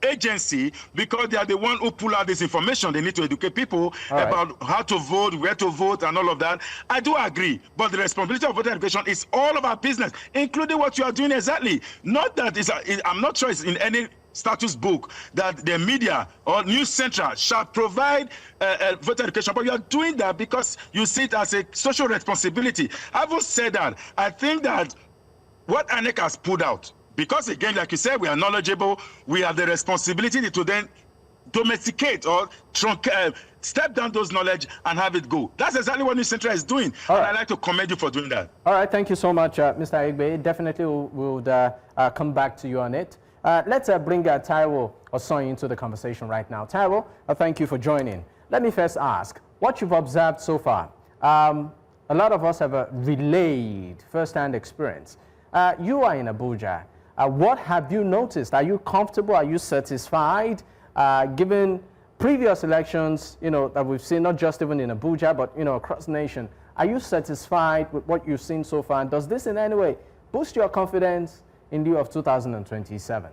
agency because they are the one who pull out this information. They need to educate people about how to vote, where to vote, and all of that. I do agree, but the responsibility of voter education is all of our business, including what you are doing exactly. Not that I'm not sure it's in any status book that the media or news central shall provide voter education, but you are doing that because you see it as a social responsibility. Having said that, I think that what INEC has put out, because again, like you said, we are knowledgeable, we have the responsibility to then domesticate or step down those knowledge and have it go. That's exactly what News Central is doing. And I'd like to commend you for doing that. All right, thank you so much, Mr. Igbe. Definitely we'll come back to you on it. Let's bring Taiwo Osoyin into the conversation right now. Taiwo, thank you for joining. Let me first ask, what you've observed so far. A lot of us have relayed first-hand experience. You are in Abuja. What have you noticed? Are you comfortable? Are you satisfied? Given previous elections, that we've seen, not just even in Abuja, but, across the nation, are you satisfied with what you've seen so far? And does this in any way boost your confidence in lieu of 2027?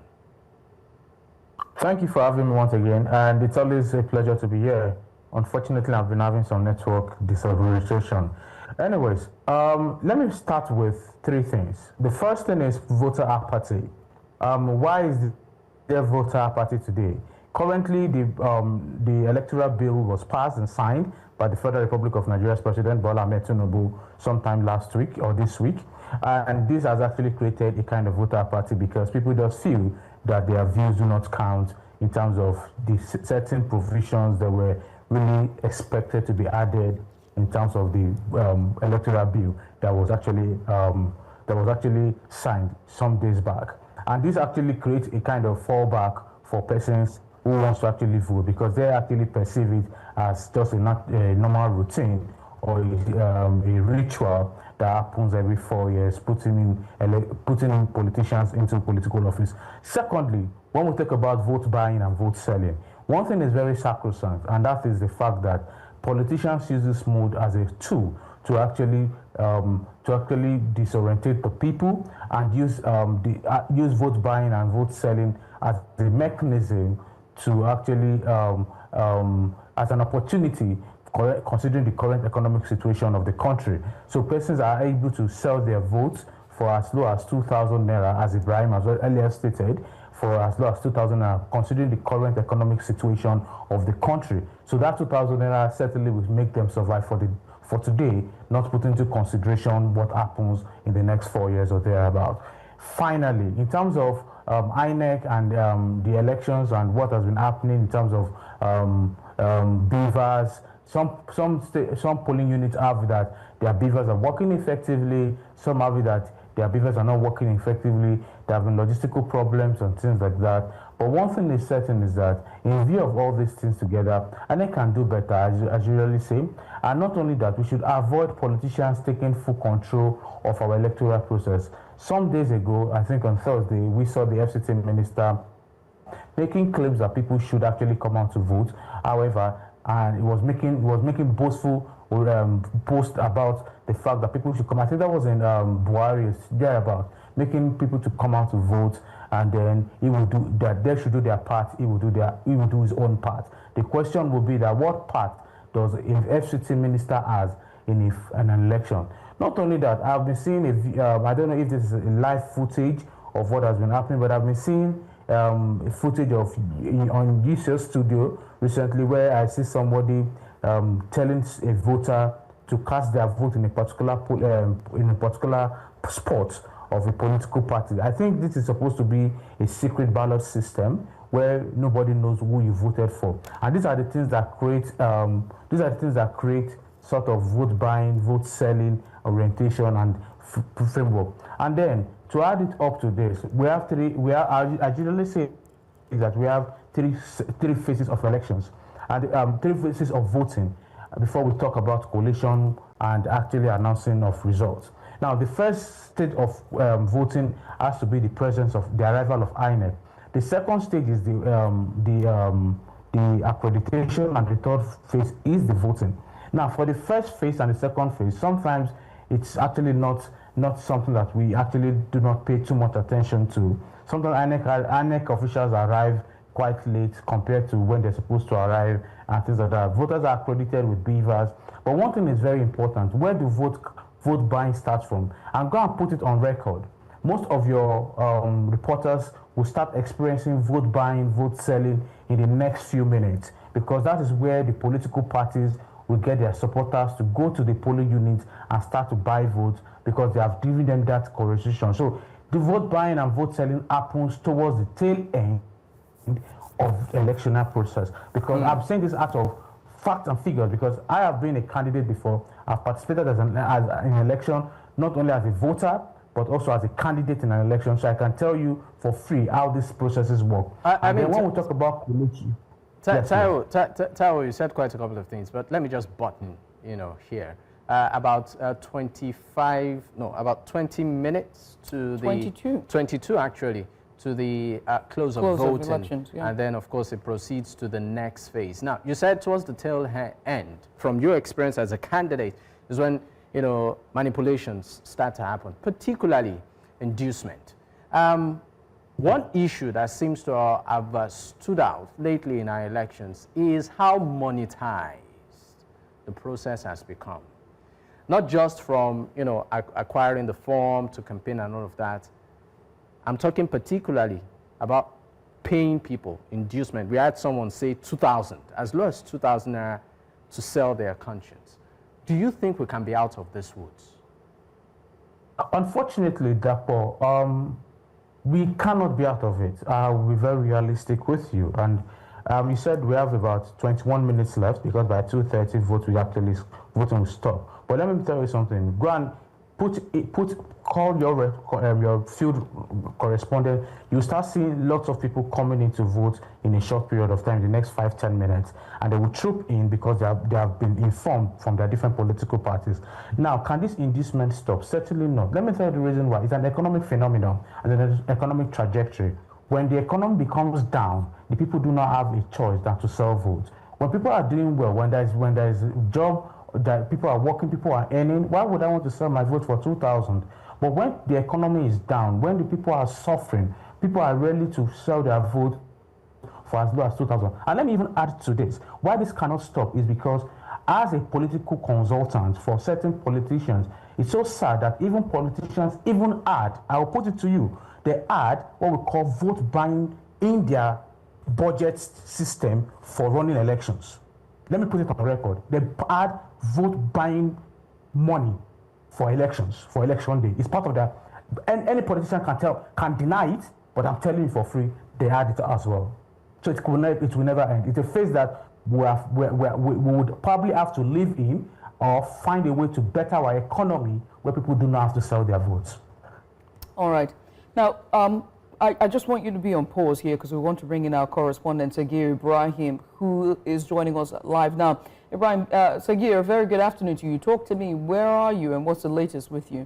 Thank you for having me once again, and it's always a pleasure to be here. Unfortunately, I've been having some network disorganization. Anyways, let me start with three things. The first thing is voter apathy. Why is there voter apathy today? Currently, the electoral bill was passed and signed by the Federal Republic of Nigeria's President Bwari and AMAC sometime last week or this week. And this has actually created a kind of voter apathy because people just feel that their views do not count in terms of the certain provisions that were really expected to be added in terms of the electoral bill that was actually signed some days back. And this actually creates a kind of fallback for persons who wants to actually vote because they actually perceive it as just a normal routine or a ritual that happens every 4 years, putting in politicians into political office. Secondly, when we talk about vote buying and vote selling, one thing is very sacrosanct, and that is the fact that politicians use this mode as a tool to actually disorientate the people and use vote buying and vote selling as a mechanism to actually as an opportunity, considering the current economic situation of the country. So persons are able to sell their votes for as low as 2,000 naira, as Ibrahim has earlier stated, for as low as 2,000 naira, considering the current economic situation of the country. So that 2,000 naira certainly will make them survive for today, not put into consideration what happens in the next 4 years or thereabout. Finally, in terms of INEC and the elections and what has been happening in terms of BVAS, some polling units have that their BVAS are working effectively, some have that their BVAS are not working effectively, there have been logistical problems and things like that. But one thing is certain is that in view of all these things together, INEC can do better, as you really say. And not only that, we should avoid politicians taking full control of our electoral process. Some days ago, I think on Thursday, we saw the FCT minister making claims that people should actually come out to vote. However, and it was making boastful post about the fact that people should come. I think that was in Bwari, about making people to come out to vote, and then he will do that. They should do their part. He will do his own part. The question will be that what part does an FCT minister has in an election? Not only that, I've been seeing I don't know if this is a live footage of what has been happening, but I've been seeing footage of on UCL studio recently where I see somebody telling a voter to cast their vote in a particular spot of a political party. I think this is supposed to be a secret ballot system where nobody knows who you voted for, and these are the things that create sort of vote buying, vote selling orientation and framework. And then to add it up to this, I generally say that we have three phases of elections and 3 phases of voting before we talk about collation and actually announcing of results. Now, the first stage of voting has to be the presence of the arrival of INEC. The second stage is the accreditation, and the third phase is the voting. Now, for the first phase and the second phase, sometimes it's actually not something that we actually do not pay too much attention to. Sometimes INEC officials arrive quite late compared to when they're supposed to arrive and things like that. Voters are accredited with BVAS. But one thing is very important: where do vote buying starts from? I'm going to put it on record. Most of your reporters will start experiencing vote buying, vote selling in the next few minutes, because that is where the political parties will get their supporters to go to the polling units and start to buy votes, because they have given them that correlation. So the vote buying and vote selling happens towards the tail end of the electional process. Because I'm saying this out of facts and figures, because I have been a candidate before. I've participated as an election, not only as a voter, but also as a candidate in an election. So I can tell you for free how these processes work. I mean, when we talk about collation, Taiwo, you said quite a couple of things, but let me just button, here. About 20 minutes to the 22 actually to the close of voting, elections, yeah. And then of course it proceeds to the next phase. Now, you said towards the tail end, from your experience as a candidate, is when manipulations start to happen, particularly inducement. One issue that seems to have stood out lately in our elections is how monetized the process has become. Not just from, acquiring the form to campaign and all of that. I'm talking particularly about paying people, inducement. We had someone say 2,000, as low as 2,000 naira to sell their conscience. Do you think we can be out of this woods? Unfortunately, Dapo, we cannot be out of it. I'll be very realistic with you. And you said we have about 21 minutes left, because by 2:30 voting will stop. But let me tell you something. Go and call your field correspondent. You start seeing lots of people coming in to vote in a short period of time, the next 5-10 minutes, and they will troop in because they have been informed from their different political parties. Now, can this inducement stop? Certainly not. Let me tell you the reason why. It's an economic phenomenon and an economic trajectory. When the economy becomes down, the people do not have a choice than to sell votes. When people are doing well, when there is a job that people are working, people are earning, why would I want to sell my vote for 2,000? But when the economy is down, when the people are suffering, people are ready to sell their vote for as low as 2,000. And let me even add to this. Why this cannot stop is because as a political consultant for certain politicians, it's so sad that even politicians even add, I will put it to you, they add what we call vote buying in their budget system for running elections. Let me put it on record. They add vote buying money for elections, for election day. It's part of that. And any politician can deny it, but I'm telling you for free, they add it as well. So it will never end. It's a phase that we would probably have to live in, or find a way to better our economy where people do not have to sell their votes. All right. Now, I just want you to be on pause here, because we want to bring in our correspondent, Sagir Ibrahim, who is joining us live now. Ibrahim, Sagir, a very good afternoon to you. Talk to me. Where are you and what's the latest with you?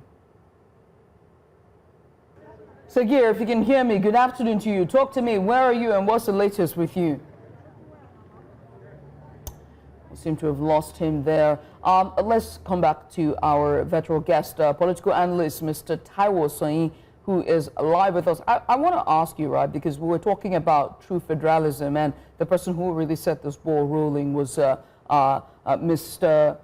Sagir, if you can hear me, good afternoon to you. Talk to me. Where are you and what's the latest with you? seem to have lost him there. Let's come back to our virtual guest, political analyst, Mr. Taiwo Soyin, who is live with us. I want to ask you, right, because we were talking about true federalism, and the person who really set this ball rolling was Mr.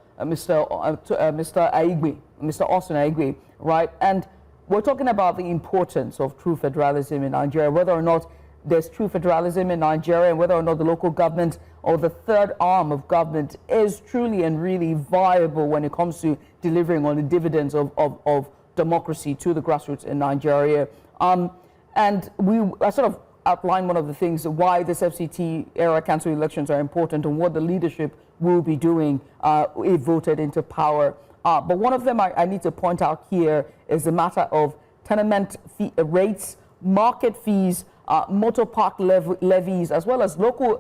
Austin Aigwe, right? And we're talking about the importance of true federalism in Nigeria, whether or not there's true federalism in Nigeria, and whether or not the local government or the third arm of government is truly and really viable when it comes to delivering on the dividends of democracy to the grassroots in Nigeria. And I sort of outlined one of the things why this FCT era council elections are important and what the leadership will be doing if voted into power. But one of them I need to point out here is the matter of tenement fee rates, market fees, motor park levies, as well as local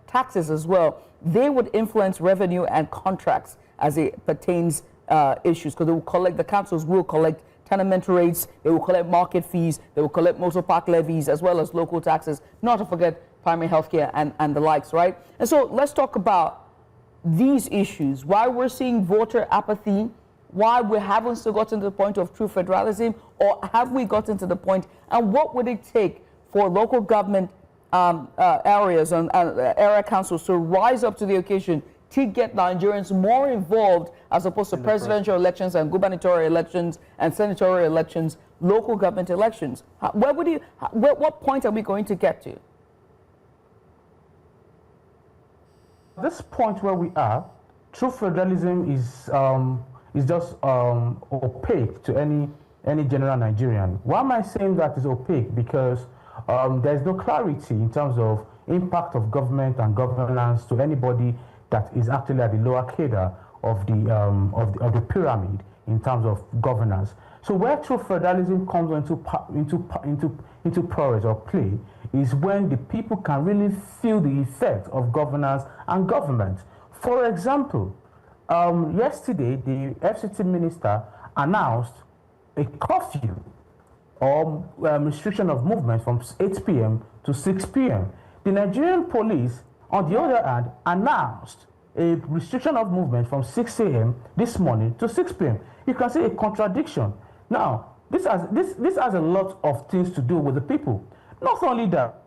taxes as well. They would influence revenue and contracts as it pertains issues, because they will collect, the councils will collect tenement rates, they will collect market fees, they will collect motor park levies, as well as local taxes, not to forget primary healthcare and the likes, right? And so let's talk about these issues, why we're seeing voter apathy, why we haven't still gotten to the point of true federalism, or have we gotten to the point, and what would it take for local government areas and area councils to rise up to the occasion to get Nigerians more involved, as opposed to presidential elections and gubernatorial elections and senatorial elections, local government elections? What point are we going to get to? This point where we are, true federalism is just opaque to any general Nigerian. Why am I saying that is opaque? Because there's no clarity in terms of impact of government and governance to anybody that is actually at the lower cadre of the pyramid in terms of governance. So where true federalism comes into porridge or play is when the people can really feel the effect of governance and government. For example, yesterday the FCT minister announced a curfew or restriction of movement from 8 p.m. to 6 p.m. The Nigerian police, on the other hand, announced a restriction of movement from 6 a.m. this morning to 6 p.m. You can see a contradiction. Now, this has a lot of things to do with the people. Not only that,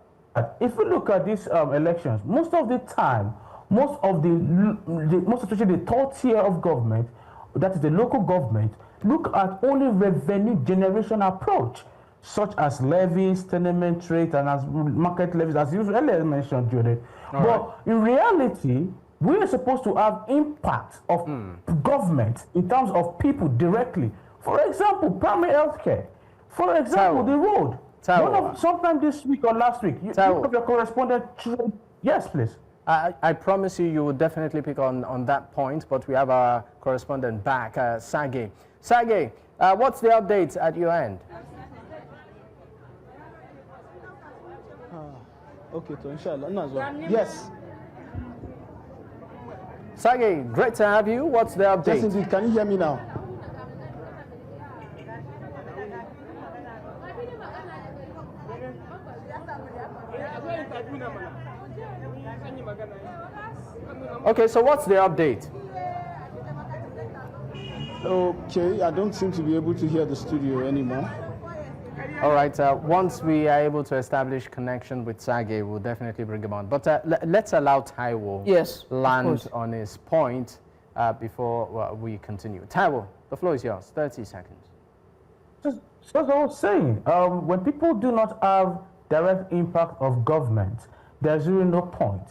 if we look at these elections, most of the time, especially the third tier of government, that is the local government, look at only revenue generation approach, such as levies, tenement rate, and as market levies, as you earlier mentioned, Judith. But in reality, we are supposed to have impact of government in terms of people directly. For example, primary healthcare. For example, the road. Sometime this week or last week, you have your correspondent. Yes, please. I promise you will definitely pick on that point, but we have our correspondent back, Sage. Sage, what's the update at your end? Okay, so inshallah. Yes. Sage, great to have you. What's the update? Yes, indeed. Can you hear me now? Okay, so what's the update? Okay, I don't seem to be able to hear the studio anymore. All right, once we are able to establish connection with Sage, we'll definitely bring him on. But let's allow Taiwo land on his point before we continue. Taiwo, the floor is yours, 30 seconds. Just what I was saying, when people do not have direct impact of government, there's really no point.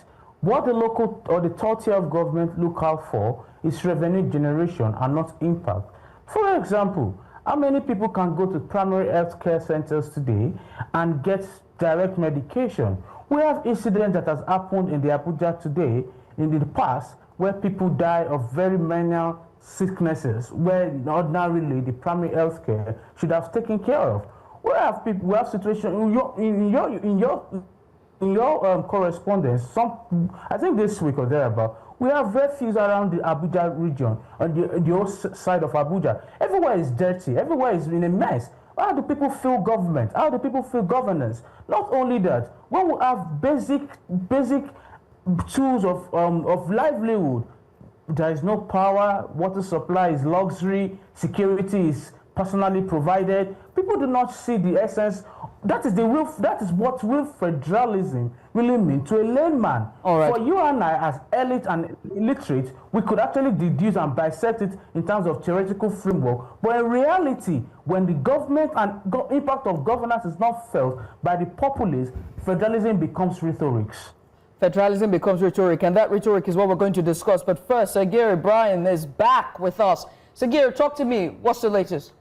What the local or the third tier of government look out for is revenue generation and not impact. For example, how many people can go to primary health care centers today and get direct medication? We have incidents that has happened in the Abuja today, in the past, where people die of very minor sicknesses, where ordinarily the primary health care should have taken care of. We have situations in your correspondence, I think this week or thereabout, we have refuse around the Abuja region, on the whole side of Abuja. Everywhere is dirty, everywhere is in a mess. How do people feel government? How do people feel governance? Not only that, when we have basic tools of livelihood there is no power, water supply is luxury, security is personally provided. People do not see the essence. That is what real federalism really means to a layman. All right. For you and I, as elite and illiterate, we could actually deduce and bisect it in terms of theoretical framework. But in reality, when the government and impact of governance is not felt by the populace, federalism becomes rhetoric. Federalism becomes rhetoric, and that rhetoric is what we're going to discuss. But first, Sir Brian is back with us. Sir, talk to me. What's the latest?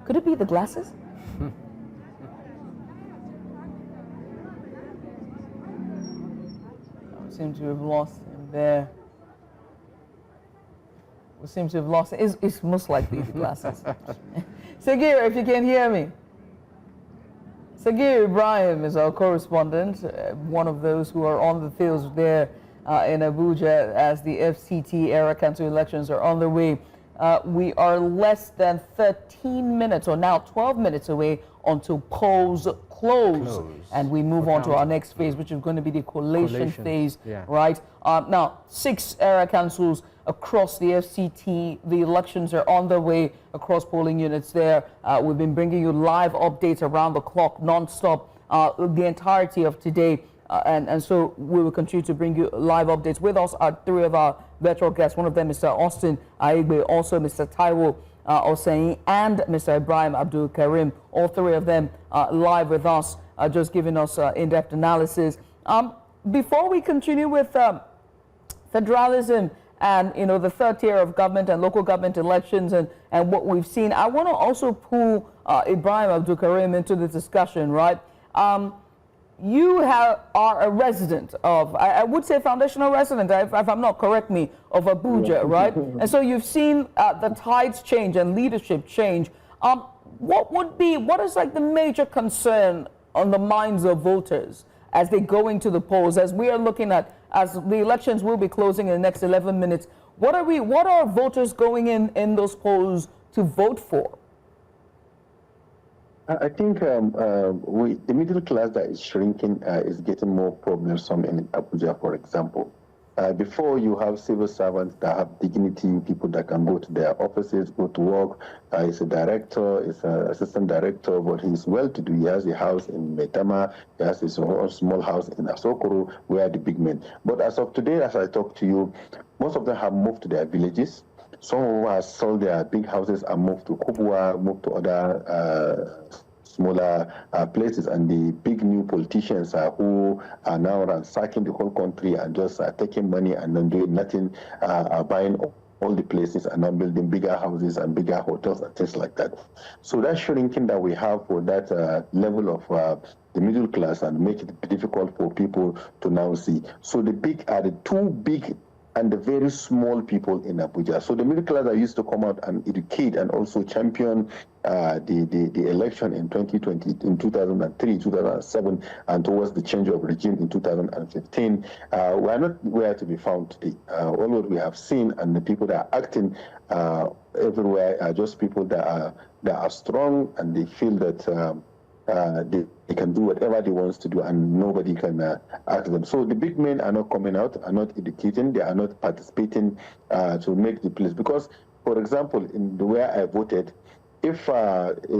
Could it be the glasses? We seem to have lost him there. We seem to have lost him. It's most likely the glasses. Sagir, if you can hear me. Sagir Ibrahim is our correspondent, one of those who are on the fields there in Abuja as the FCT area council elections are on their way. We are less than 13 minutes, or now 12 minutes away until polls close. And we move on to our next phase, which is going to be the collation phase, right? Now, 6 area councils across the FCT. The elections are on their way across polling units there. We've been bringing you live updates around the clock, non-stop, the entirety of today. And so we will continue to bring you live updates. With us are 3 of our virtual guests. One of them, Mr. Austin Aigbe, also Mr. Taiwo Oseyin, and Mr. Ibrahim Abdul Karim. All 3 of them live with us, just giving us in-depth analysis. Before we continue with federalism and the third tier of government and local government elections and what we've seen, I want to also pull Ibrahim Abdul Karim into the discussion, right? You are a resident of, I would say foundational resident, if I'm not, correct me, of Abuja, right? And so you've seen the tides change and leadership change. What is like the major concern on the minds of voters as they go into the polls, as we are looking at, as the elections will be closing in the next 11 minutes, what are voters going in those polls to vote for? I think the middle class that is shrinking is getting more problemsome in Abuja, for example. Before, you have civil servants that have dignity, people that can go to their offices, go to work. He's a director, he's an assistant director, but he's well-to-do. He has a house in Metama, he has a small house in Asokoro, where the big men. But as of today, as I talk to you, most of them have moved to their villages. Some of them have sold their big houses and moved to Kubwa, moved to other smaller places, and the big new politicians who are now ransacking the whole country and just taking money and then doing nothing, buying all the places and now building bigger houses and bigger hotels and things like that. So that shrinking that we have for that level of the middle class and make it difficult for people to now see. So the 2 big and the very small people in Abuja. So the middle class are used to come out and educate and also champion the election in 2020, in 2003, 2007, and towards the change of regime in 2015. We are not where to be found today. All what we have seen and the people that are acting everywhere are just people that are strong, and they feel that they can do whatever they want to do and nobody can ask them. So the big men are not coming out, are not educating, they are not participating to make the place. Because, for example, in the way I voted, if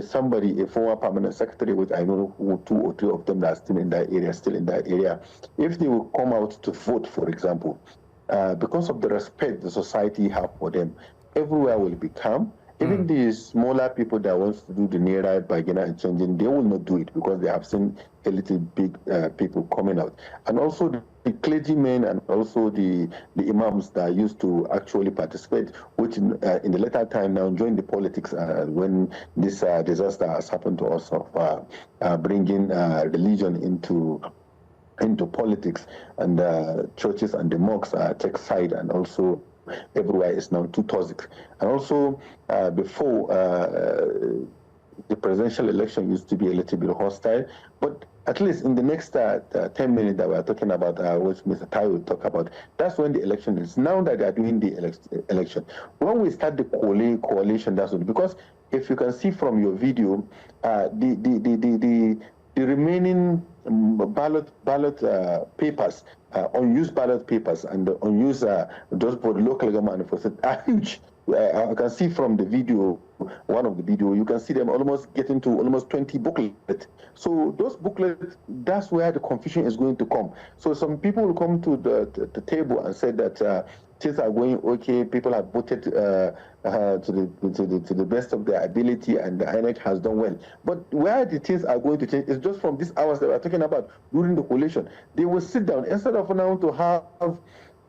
somebody, a former permanent secretary, which I know 2 or 3 of them that are still in that area, if they will come out to vote, for example, because of the respect the society have for them, everywhere will be calm. Even the smaller people that want to do the nearer bargainer and changing, they will not do it because they have seen a little big people coming out. And also the clergymen and also the imams that used to actually participate, which in the later time now join the politics when this disaster has happened to us of bringing religion into politics, and churches and the mosques take side, and also everywhere is now too toxic. And also, before, the presidential election used to be a little bit hostile, but at least in the next 10 minutes that we are talking about, which Mr. Tai will talk about, that's when the election is. Now that they are doing the election, when we start the coalition, that's what, because if you can see from your video, the the remaining ballot papers, unused ballot papers, and the unused those for the local government are huge. I can see from the video, one of the video, you can see them almost getting to almost 20 booklets. So those booklets, that's where the confusion is going to come. So some people will come to the table and say that things are going okay, people have voted to the best of their ability, and the INEC has done well. But where the things are going to change is just from these hours that we're talking about during the collation. They will sit down, instead of now to have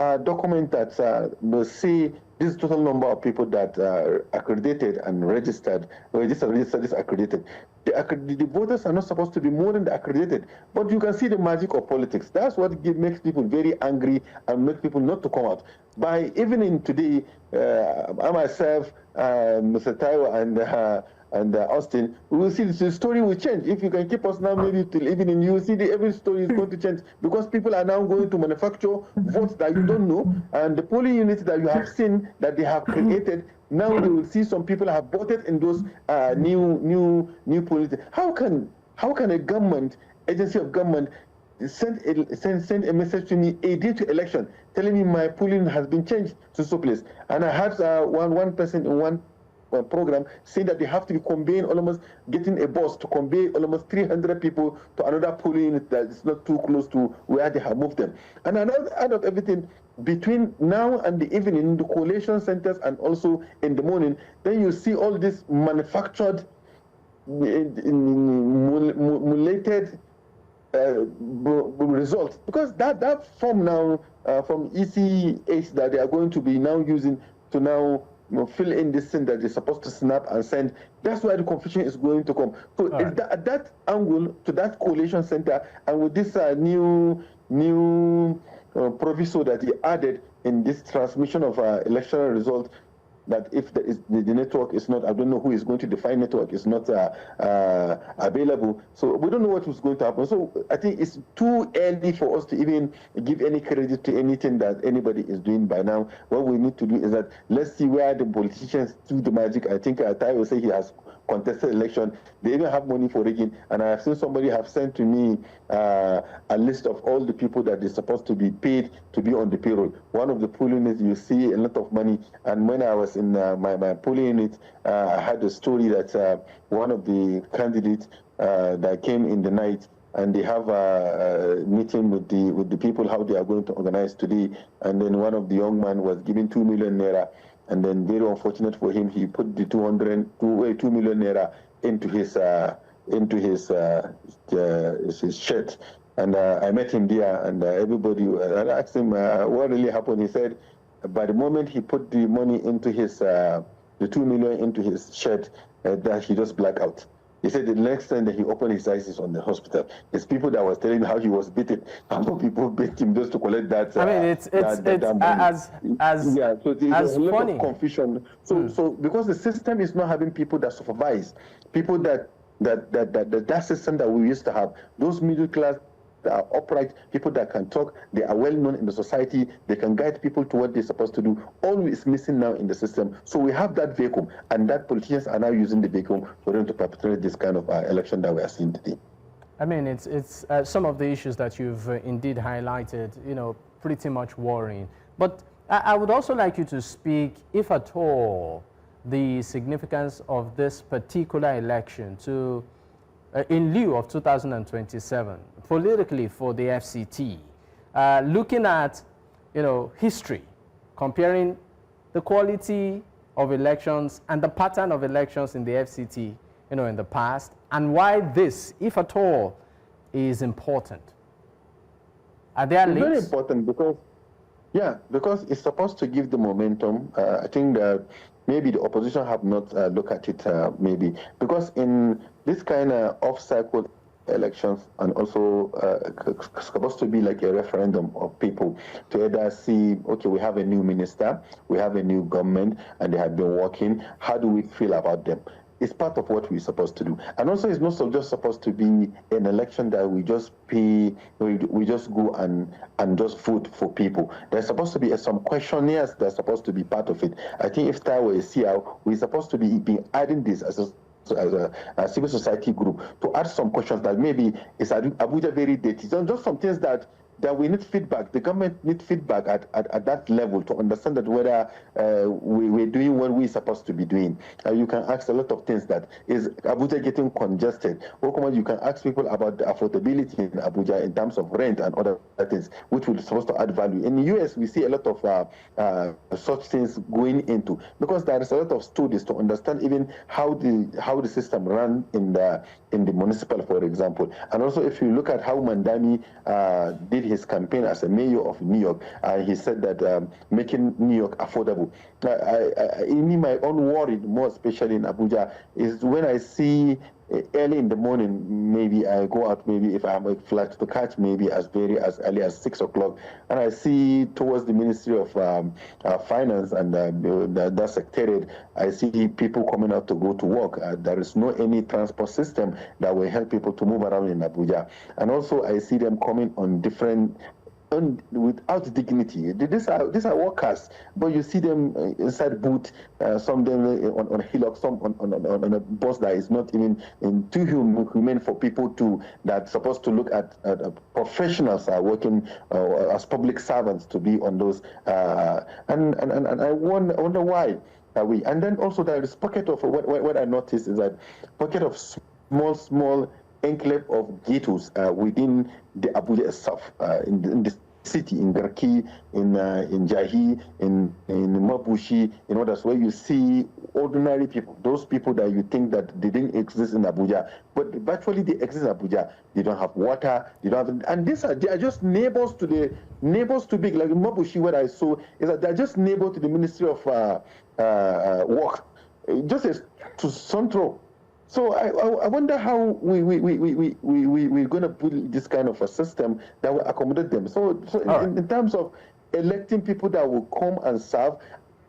a document that will say this total number of people that are accredited and registered is accredited. The voters are not supposed to be more than the accredited, but you can see the magic of politics. That's what makes people very angry and make people not to come out. By evening today, I myself, Mr. Taiwo, and Austin, we will see the story will change. If you can keep us now, maybe till evening, you will see every story is going to change, because people are now going to manufacture votes that you don't know, and the polling units that you have seen that they have created, now you will see some people have voted in those new polling. How can a government, agency of government, send a message to me a day to election telling me my polling has been changed to so place? And I had one person in one program saying that they have to be conveying getting a bus to convey almost 300 people to another polling unit that is not too close to where they have moved them. And out of everything, between now and the evening, the collation centers and also in the morning, then you see all this manufactured, emulated results, because that form now from ECH that they are going to be now using to now fill in this thing that they're supposed to snap and send. That's where the confusion is going to come. So it's at that angle, to that collation center, and with this new proviso that he added in this transmission of electoral results, that if the network is not, I don't know who is going to define network, is not available. So we don't know what is going to happen. So I think it's too early for us to even give any credit to anything that anybody is doing by now. What we need to do is that let's see where the politicians do the magic. I think Tai will say he has contested election. They even have money for rigging, and I have seen somebody have sent to me a list of all the people that they're supposed to be paid to be on the payroll. One of the polling units, you see a lot of money, and when I was in my polling unit, I had a story that one of the candidates that came in the night, and they have a meeting with the people how they are going to organize today, and then one of the young man was given 2 million naira. And then, very unfortunate for him, he put the 2 million naira into his shirt. And I met him there, and everybody, I asked him what really happened. He said, by the moment he put the money into his, the 2 million into his shirt, that he just blacked out. He said the next time that he opened his eyes is on the hospital. It's people that was telling him how he was beaten. How people beat him just to collect that. I mean, it's a lot of confusion. So because the system is not having people that supervise, people that system that we used to have, those middle class that are upright, people that can talk, they are well known in the society, they can guide people to what they're supposed to do. All is missing now in the system. So we have that vacuum, and that politicians are now using the vacuum for them to perpetrate this kind of election that we are seeing today. I mean, it's some of the issues that you've indeed highlighted, pretty much worrying. But I would also like you to speak, if at all, the significance of this particular election to in lieu of 2027, politically for the FCT, looking at, history, comparing the quality of elections and the pattern of elections in the FCT, in the past, and why this, if at all, is important. Are there links? It's very important because it's supposed to give the momentum. I think that maybe the opposition have not looked at it, maybe, because in this kind of off-cycle elections, and also supposed to be like a referendum of people to either see, okay, we have a new minister, we have a new government, and they have been working. How do we feel about them? It's part of what we're supposed to do. And also, it's not just supposed to be an election that we just we just go and just vote for people. There's supposed to be some questionnaires that's supposed to be part of it. I think if Taiwo is here, we're supposed to be adding this as a civil society group to ask some questions that maybe is Abuja very dirty. So just some things that we need feedback. The government needs feedback at that level to understand that whether we're doing what we're supposed to be doing. You can ask a lot of things that is Abuja getting congested. Or you can ask people about the affordability in Abuja in terms of rent and other things, which will supposed to add value. In the US, we see a lot of such things going into, because there is a lot of studies to understand even how the system runs in the municipal, for example. And also, if you look at how Mandami did his campaign as a mayor of New York, he said that making New York affordable. My own worry, more especially in Abuja, is when I see early in the morning, maybe I go out, maybe if I have a flight to catch, maybe as early as 6 o'clock, and I see towards the Ministry of Finance and that secretariat, I see people coming out to go to work. There is no any transport system that will help people to move around in Abuja. And also I see them coming on different without dignity. These are workers, but you see them inside boot, some of them on a hillock, some on a bus that is not even too human for people that's supposed to look at professionals working as public servants to be on those. And I wonder why. And then also there is pocket of what I noticed is that pocket of small enclave of ghettos within the Abuja itself, in the city, in Garki, in Jahi, in Mabushi, in others, where you see ordinary people, those people that you think that they didn't exist in Abuja, but virtually they exist in Abuja. They don't have water, they don't have, and they are just neighbors to big, like in Mabushi, what I saw is that they're just neighbor to the Ministry of Work, just to Central. So I wonder how we're going to put this kind of a system that will accommodate them. So in terms of electing people that will come and serve,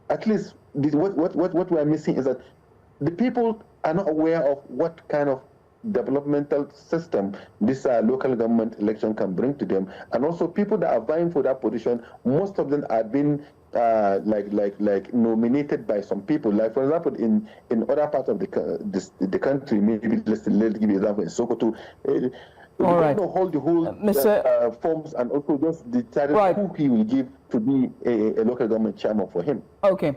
at least what we are missing is that the people are not aware of what kind of developmental system this local government election can bring to them. And also people that are vying for that position, most of them are being like nominated by some people. Like for example, in other parts of the country, maybe let's give you an example in Sokoto. All right. Hold the whole forms and also just decided who he will give to be a local government chairman for him. Okay.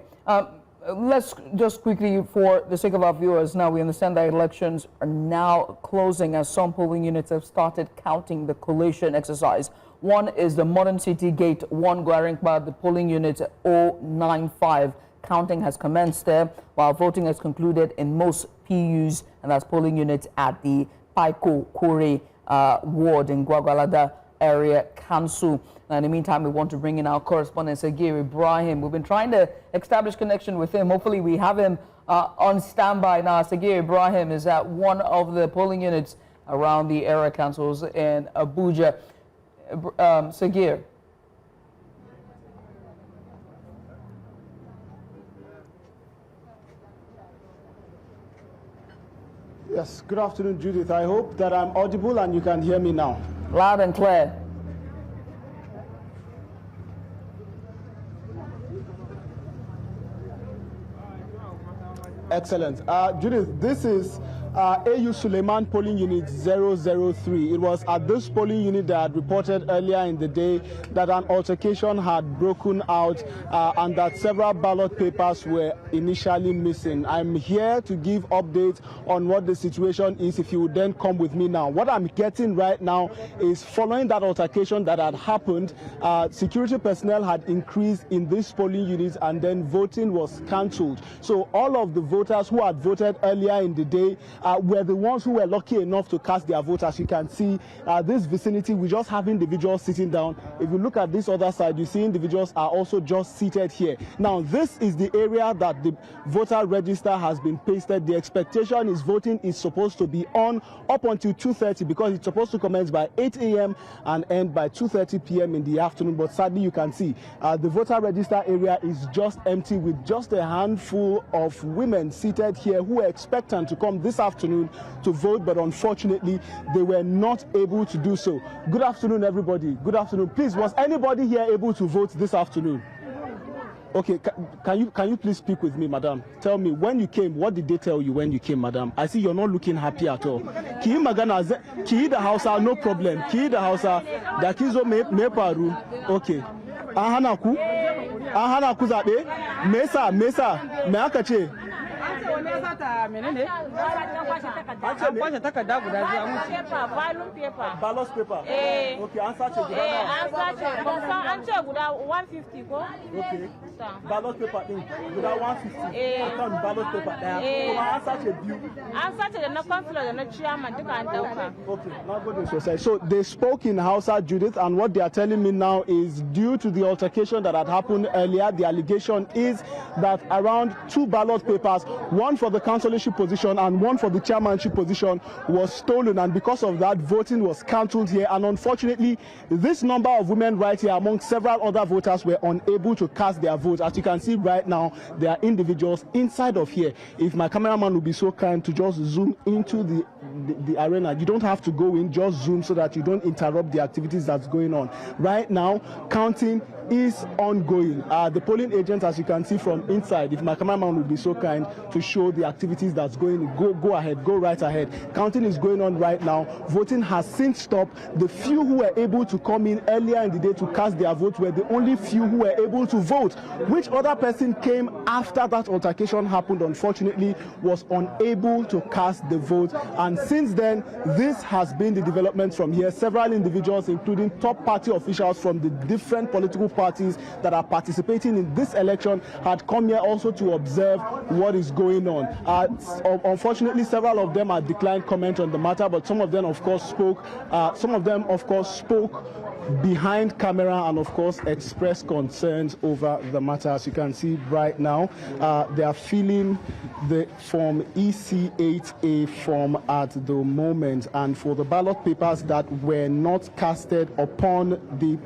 Let's just quickly, for the sake of our viewers, now we understand that elections are now closing as some polling units have started counting the collation exercise. One is the Modern City Gate 1 Gwaringpa, the polling unit 095. Counting has commenced there, while voting has concluded in most PUs, and that's polling units at the Paiko Kore ward in Gwagwalada area council. Now, in the meantime, we want to bring in our correspondent, Sagir Ibrahim. We've been trying to establish connection with him. Hopefully, we have him on standby now. Sagir Ibrahim is at one of the polling units around the area councils in Abuja. Sagir. Yes, good afternoon, Judith. I hope that I'm audible and you can hear me now. Loud and clear. Excellent. Judith, this is A.U Suleman polling unit 003. It was at this polling unit that I had reported earlier in the day that an altercation had broken out and that several ballot papers were initially missing. I'm here to give updates on what the situation is, if you would then come with me now. What I'm getting right now is, following that altercation that had happened, security personnel had increased in this polling unit and then voting was cancelled. So all of the voters who had voted earlier in the day were the ones who were lucky enough to cast their vote. As you can see, this vicinity, we just have individuals sitting down. If you look at this other side, you see individuals are also just seated here. Now, this is the area that the voter register has been pasted. The expectation is voting is supposed to be on up until 2:30, because it's supposed to commence by 8 a.m. and end by 2:30 p.m. in the afternoon. But sadly, you can see the voter register area is just empty, with just a handful of women seated here who are expectant to come this afternoon to vote, but unfortunately they were not able to do so. Good afternoon, everybody. Good afternoon. Please, was anybody here able to vote this afternoon? Okay, can you please speak with me, madam? Tell me, when you came, what did they tell you when you came, madam? I see you're not looking happy at all. Ki magana, ki the house, no problem. Ki the house, da kizo me paru. Okay. Ahanaku zabe. Mesa, me akache. Ballot paper. Okay, answer check. Answer guda 150 ko. Okay. Ballot paper din guda 150. Akan ballot paper daya. Kuma answer check biyu. Answer check da na councillor da na chairman duka an dauka. Okay, now go to society. So they spoke in Hausa, Judith, and what they are telling me now is due to the altercation that had happened earlier, the allegation is that around 2 ballot papers, one for the councillorship position and one for the chairmanship position, was stolen, and because of that, voting was cancelled here. And unfortunately, this number of women right here, among several other voters, were unable to cast their votes. As you can see right now, there are individuals inside of here. If my cameraman would be so kind to just zoom into the arena, you don't have to go in, just zoom so that you don't interrupt the activities that's going on. Right now, counting is ongoing. The polling agents, as you can see from inside, if my cameraman would be so kind to show the activities that's going, go ahead, go right ahead. Counting is going on right now. Voting has since stopped. The few who were able to come in earlier in the day to cast their vote were the only few who were able to vote. Which other person came after that altercation happened, unfortunately, was unable to cast the vote. And since then, this has been the development from here. Several individuals, including top party officials from the different political parties that are participating in this election, had come here also to observe what is going on. Unfortunately, several of them had declined comment on the matter, but some of them, of course, spoke. Behind camera and, of course, expressed concerns over the matter. As you can see right now, they are filling the form EC8A form at the moment, and for the ballot papers that were not casted upon, the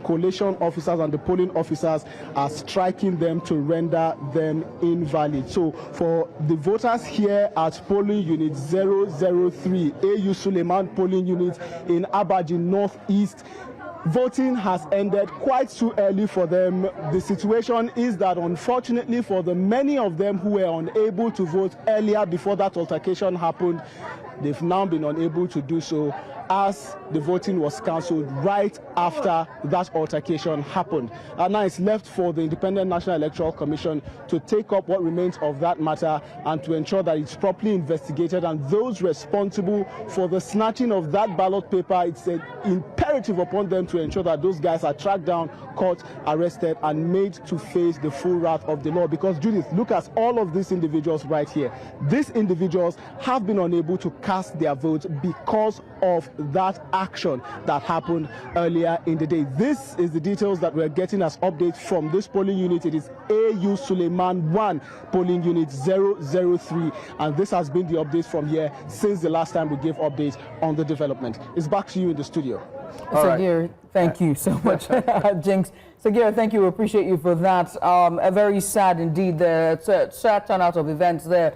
collation officers and the polling officers are striking them to render them invalid. So for the voters here at polling unit 003, A.U Suleman polling unit in Abaji Northeast, voting has ended quite too early for them. The situation is that, unfortunately, for the many of them who were unable to vote earlier before that altercation happened, they've now been unable to do so, as the voting was cancelled right after that altercation happened. And now it's left for the Independent National Electoral Commission to take up what remains of that matter and to ensure that it's properly investigated, and those responsible for the snatching of that ballot paper, it's an imperative upon them to ensure that those guys are tracked down, caught, arrested, and made to face the full wrath of the law. Because, Judith, look at all of these individuals right here. These individuals have been unable to cast their votes because of that action that happened earlier in the day. This is the details that we're getting as updates from this polling unit. It is A.U Suleman I polling unit 003, and this has been the updates from here since the last time we gave updates on the development. It's back to you in the studio. Sagir, thank you so much. Jinx. Sagir, thank you. We appreciate you for that. A very sad indeed, the sad turnout of events there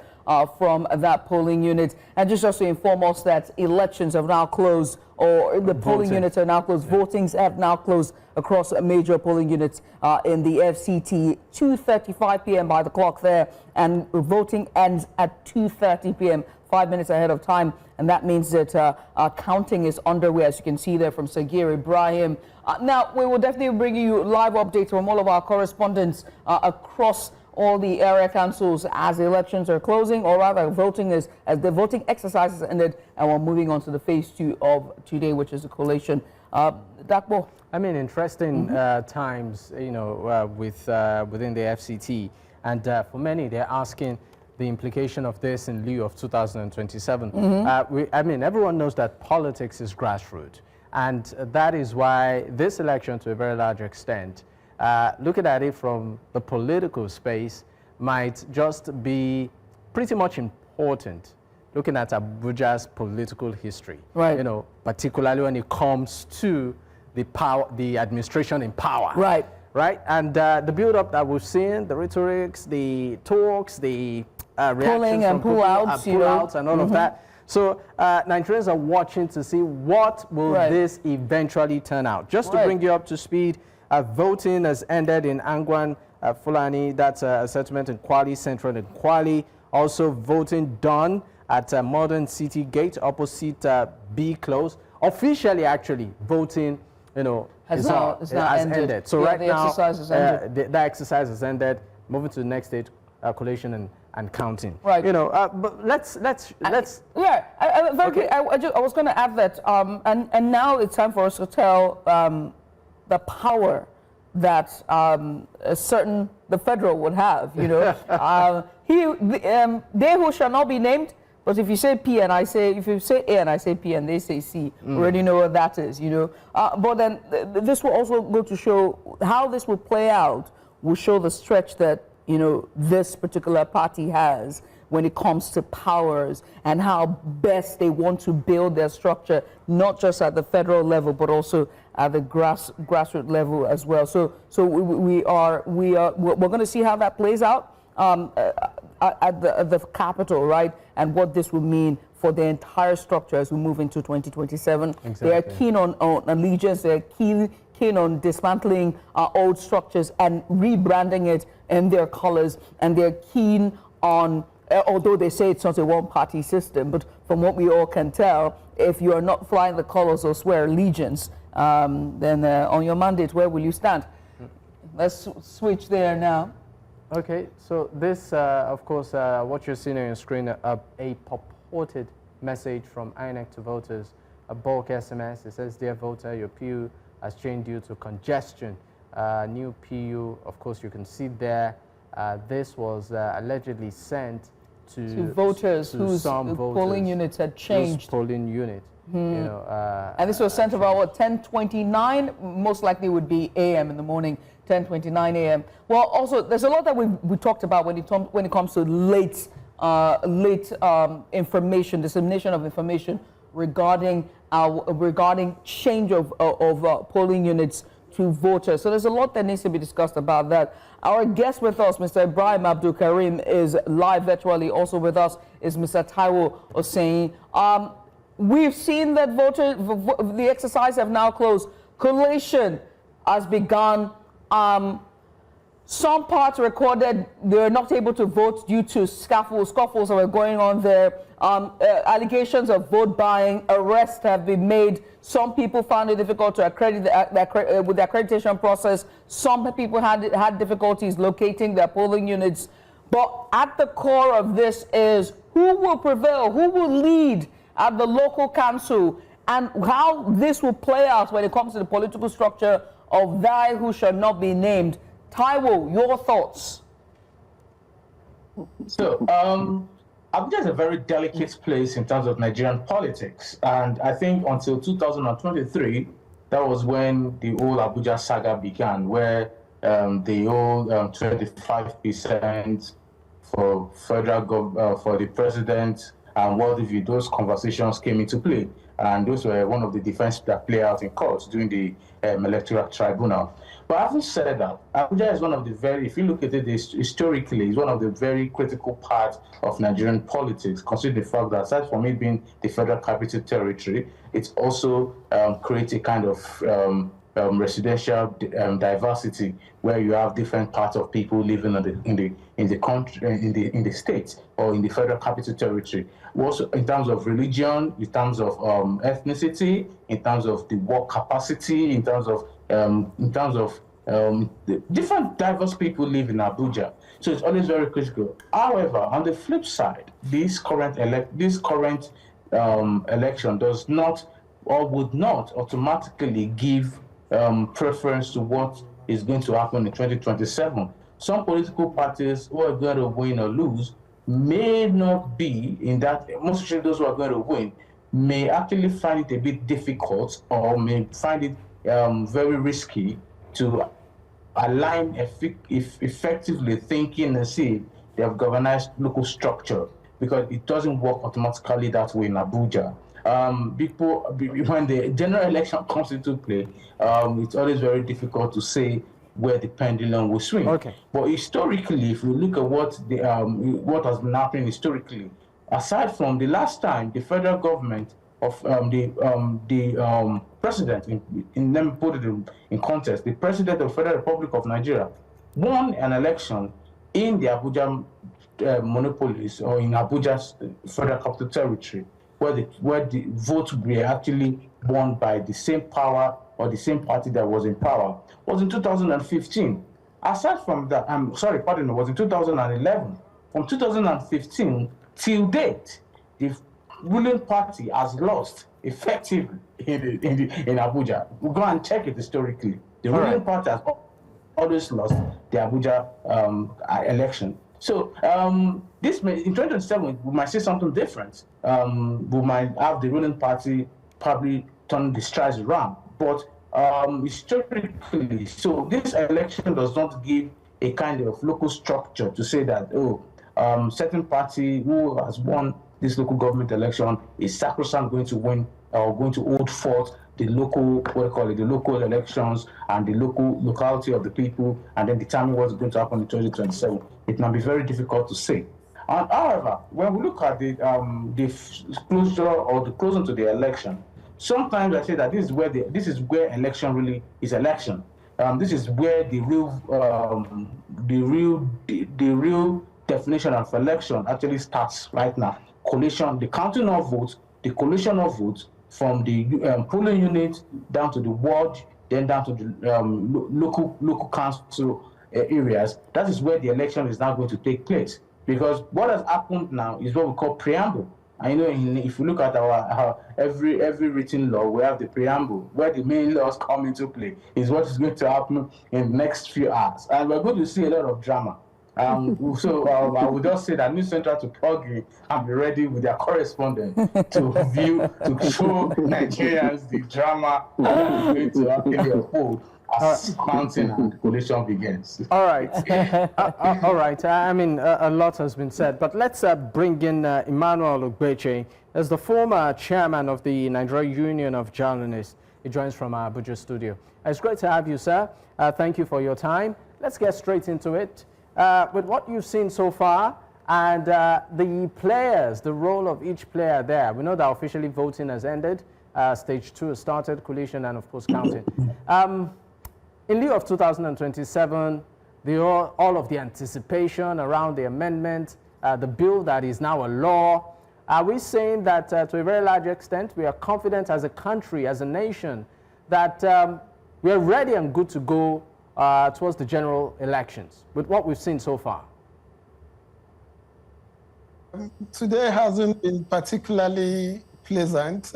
from that polling unit. And just to inform us that elections have now closed, or the polling units are now closed. Votings have now closed across major polling units in the FCT. 2:35 p.m. by the clock there, and voting ends at 2:30 p.m. 5 minutes ahead of time, and that means that counting is underway, as you can see there from Sagir Ibrahim. Now, we will definitely bring you live updates from all of our correspondents across all the area councils as elections are closing, or rather voting as the voting exercises ended, and we're moving on to the phase 2 of today, which is the collation. Dakbo. I mean, interesting times, you know, within the FCT, and for many, they're asking the implication of this in lieu of 2027. I mean, everyone knows that politics is grassroots, and that is why this election, to a very large extent, looking at it from the political space, might just be pretty much important, looking at Abuja's political history. Right. You know, particularly when it comes to the power, the administration in power. Right. Right. And the build-up that we've seen, the rhetorics, the talks, the reactions and pull-outs and all of that. So Nigerians are watching to see what will this eventually turn out. Just to bring you up to speed, Voting has ended in Angwan Fulani, that's a settlement in Kwali Central in Kwali. Also voting done at Modern City Gate opposite B Close. Officially, actually, voting, has ended. So right now, the exercise has ended. Moving to the next stage, collation and counting. Right. But let's. Yeah. I was going to add that, and now it's time for us to tell the power that the federal would have. They who shall not be named. But if you say P and if you say A and I say P and they say C, we already know what that is, But then this will also go to show how this will play out, will show the stretch that, this particular party has when it comes to powers and how best they want to build their structure, not just at the federal level, but also at the grassroots level as well. So we're going to see how that plays out. At the capital, right, and what this will mean for the entire structure as we move into 2027. Exactly. They are keen on allegiance. They're keen on dismantling old structures and rebranding it in their colors. And they're keen on, although they say it's not a one-party system, but from what we all can tell, if you are not flying the colors or swear allegiance, then on your mandate, where will you stand? Let's switch there now. Okay, so this, of course, what you're seeing on your screen, a purported message from INEC to voters, a bulk SMS. It says, "Dear voter, your PU has changed due to congestion." New PU, of course, you can see there. This was allegedly sent to voters whose polling units had changed. Polling unit. And this was sent about what, 10:29? Most likely would be AM in the morning. 10:29 a.m. Well, also there's a lot that we talked about when it comes to late information, dissemination of information regarding change of polling units to voters. So there's a lot that needs to be discussed about that. Our guest with us, Mr. Ibrahim Abdul Karim, is live virtually. Also with us is Mr. Taiwo Oseyin. We've seen that the exercise have now closed. Collation has begun. Some parts recorded they were not able to vote due to scuffles that were going on there. Allegations of vote buying, arrests have been made. Some people found it difficult to accredit with the accreditation process. Some people had difficulties locating their polling units. But at the core of this is who will prevail, who will lead at the local council, and how this will play out when it comes to the political structure of thy who shall not be named. Taiwo, your thoughts? So, Abuja is a very delicate place in terms of Nigerian politics. And I think until 2023, that was when the whole Abuja saga began, where the whole 25% for federal for the president and what if you, those conversations came into play. And those were one of the defense that play out in court during the electoral tribunal. But having said that, Abuja is one of the very, if you look at it historically, is one of the very critical parts of Nigerian politics, considering the fact that aside from it being the federal capital territory, it also creates a kind of residential diversity where you have different parts of people living in the country, in the state or in the federal capital territory. Also, in terms of religion, in terms of ethnicity, in terms of the work capacity, in terms of the different diverse people live in Abuja. So it's always very critical. However, on the flip side, this current election does not or would not automatically give preference to what is going to happen in 2027. Some political parties who are going to win or lose may not be in that, most especially those who are going to win, may actually find it a bit difficult or may find it very risky to align effectively thinking and see they have organized local structure, because it doesn't work automatically that way in Abuja. When the general election comes into play, it's always very difficult to say where the pendulum will swing. Okay. But historically, if you look at what has been happening historically, aside from the last time the federal government of the president, let me put it in context, the president of the Federal Republic of Nigeria won an election in the Abuja monopolies, or in Abuja's Federal Capital Territory, where the votes were actually won by the same power or the same party that was in power, was in 2015. Aside from that, it was in 2011. From 2015 till date, the ruling party has lost effectively in Abuja. We'll go and check it historically. The ruling party has always lost the Abuja election. So in 2027, we might see something different. We might have the ruling party probably turn the strides around. But historically, so this election does not give a kind of local structure to say that, certain party who has won this local government election is sacrosanct going to win or going to hold forth the local, the local elections and the locality of the people, and then determine what's going to happen in 2027. It might be very difficult to say. And however, when we look at the closure or the closing to the election, sometimes I say that this is where election really is election. This is where the real definition of election actually starts right now. Collation, the counting of votes, the collation of votes from the polling unit down to the ward, then down to the local council areas. That is where the election is now going to take place. Because what has happened now is what we call preamble. I know if you look at our every written law, we have the preamble, where the main laws come into play, is what is going to happen in the next few hours. And we're going to see a lot of drama. So I would just say that News Central to plug in and be ready with their correspondent to show Nigerians the drama that is going to actually unfold as counting and collation begins. All right. All right. I mean, a lot has been said, but let's bring in Emmanuel Ogbeche as the former chairman of the Nigeria Union of Journalists. He joins from our Abuja studio. It's great to have you, sir. Thank you for your time. Let's get straight into it. With what you've seen so far and the players, the role of each player there. We know that officially voting has ended. Stage 2 has started, collation and, of course, counting. In lieu of 2027, all of the anticipation around the amendment, the bill that is now a law, are we saying that to a very large extent we are confident as a country, as a nation, that we are ready and good to go towards the general elections with what we've seen so far? Today hasn't been particularly pleasant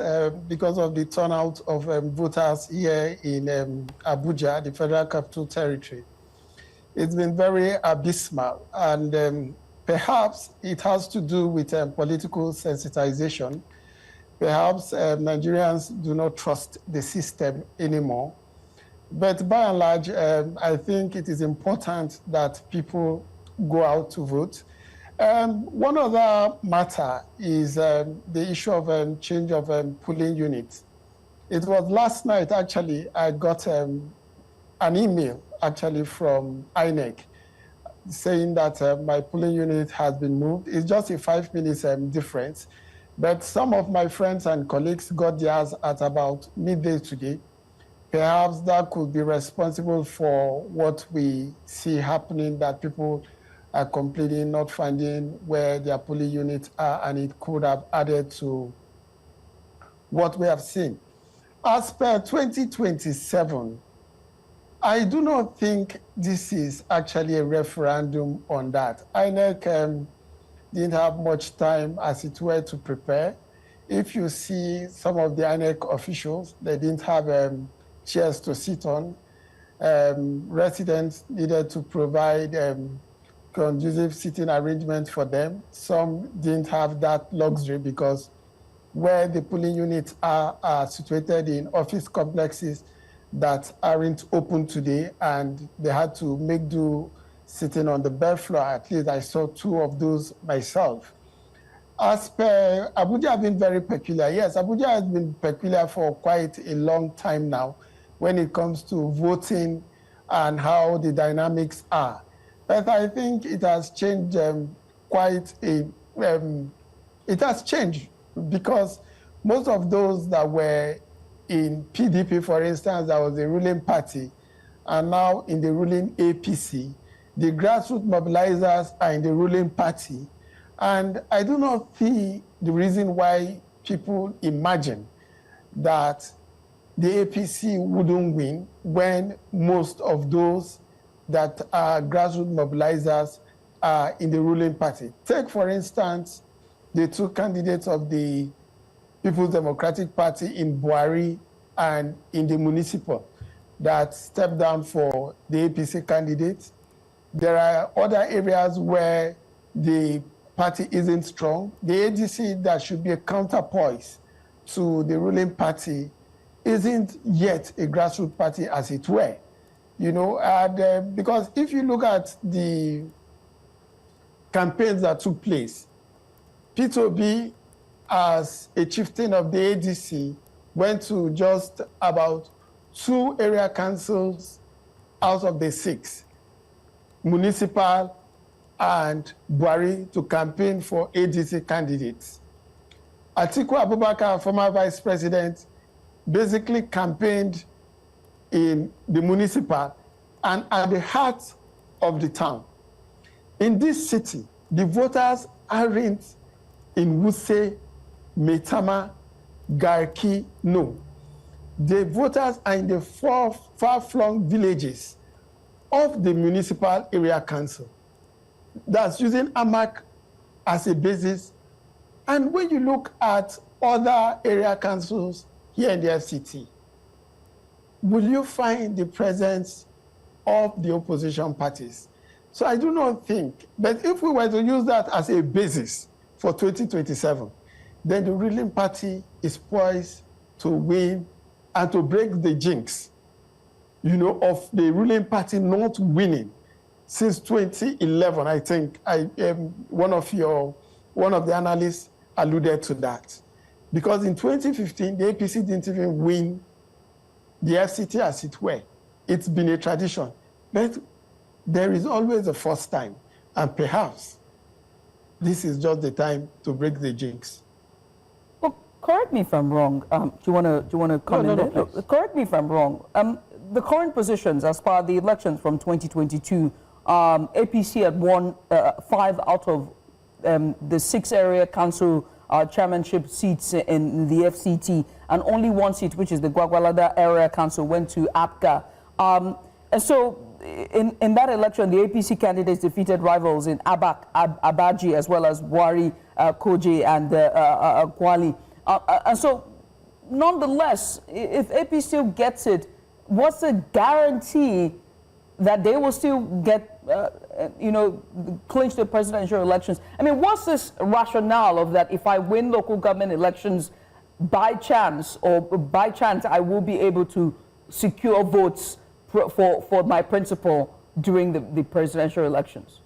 because of the turnout of voters here in Abuja, the Federal Capital Territory. It's been very abysmal, and perhaps it has to do with political sensitization. Perhaps Nigerians do not trust the system anymore. But by and large, I think it is important that people go out to vote. One other matter is the issue of change of polling units. It was last night, actually, I got an email, actually, from INEC saying that my polling unit has been moved. It's just a 5 minutes difference. But some of my friends and colleagues got theirs at about midday today. Perhaps that could be responsible for what we see happening, that people are complaining, not finding where their polling units are, and it could have added to what we have seen. As per 2027, I do not think this is actually a referendum on that. INEC didn't have much time, as it were, to prepare. If you see some of the INEC officials, they didn't have chairs to sit on. Residents needed to provide conducive sitting arrangement for them. Some didn't have that luxury because where the polling units are situated in office complexes that aren't open today, and they had to make do sitting on the bare floor. At least I saw 2 of those myself. As per, Abuja has been very peculiar. Yes, Abuja has been peculiar for quite a long time now when it comes to voting and how the dynamics are. But I think it has changed it has changed because most of those that were in PDP, for instance, that was the ruling party, and now in the ruling APC. The grassroots mobilizers are in the ruling party. And I do not see the reason why people imagine that the APC wouldn't win when most of those that are grassroots mobilizers are in the ruling party. Take, for instance, the two candidates of the People's Democratic Party in Bwari and in the municipal that stepped down for the APC candidates. There are other areas where the party isn't strong. The ADC that should be a counterpoise to the ruling party isn't yet a grassroots party, as it were. You know, and, because if you look at the campaigns that took place, Peter Obi, as a chieftain of the ADC, went to just about 2 area councils out of the 6, municipal and Bwari, to campaign for ADC candidates. Atiku Abubakar, former vice president, basically campaigned in the municipal and at the heart of the town. In this city, the voters aren't in Wuse, Metama, Garki, no. The voters are in the far-flung villages of the municipal area council. That's using AMAC as a basis. And when you look at other area councils here in the FCT, will you find the presence of the opposition parties? So I do not think, but if we were to use that as a basis for 2027, then the ruling party is poised to win and to break the jinx, you know, of the ruling party not winning since 2011. I think one of the analysts alluded to that. Because in 2015, the APC didn't even win the FCT, as it were. It's been a tradition. But there is always a first time, and perhaps this is just the time to break the jinx. Well, correct me if I'm wrong. Do you want to comment? No, correct me if I'm wrong. The current positions as part of the elections from 2022, APC had won 5 out of the 6 area council chairmanship seats in the FCT, and only 1 seat, which is the Gwagwalada area council, went to APCA. And so in that election, the APC candidates defeated rivals in Abaji, as well as Bwari, Koje, and Kwali. And so, nonetheless, if AP still gets it, what's the guarantee that they will still get, clinch the presidential elections? I mean, what's this rationale of that if I win local government elections by chance, I will be able to secure votes for my principal during the presidential elections?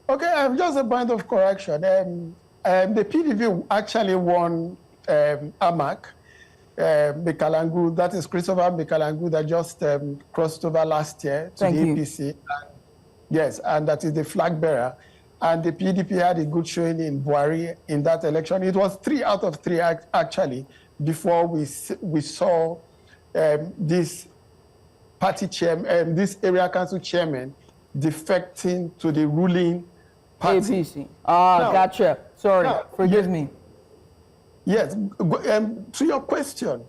Okay, just a point of correction. The PDP actually won AMAC, Mekalangu, that is Christopher Mekalangu, that just crossed over last year to the APC. Yes, and that is the flag bearer. And the PDP had a good showing in Bwari in that election. It was 3 out of 3 actually, before we saw this party chairman, this area council chairman defecting to the ruling party. APC. Gotcha. Sorry, forgive me. Yes, to your question.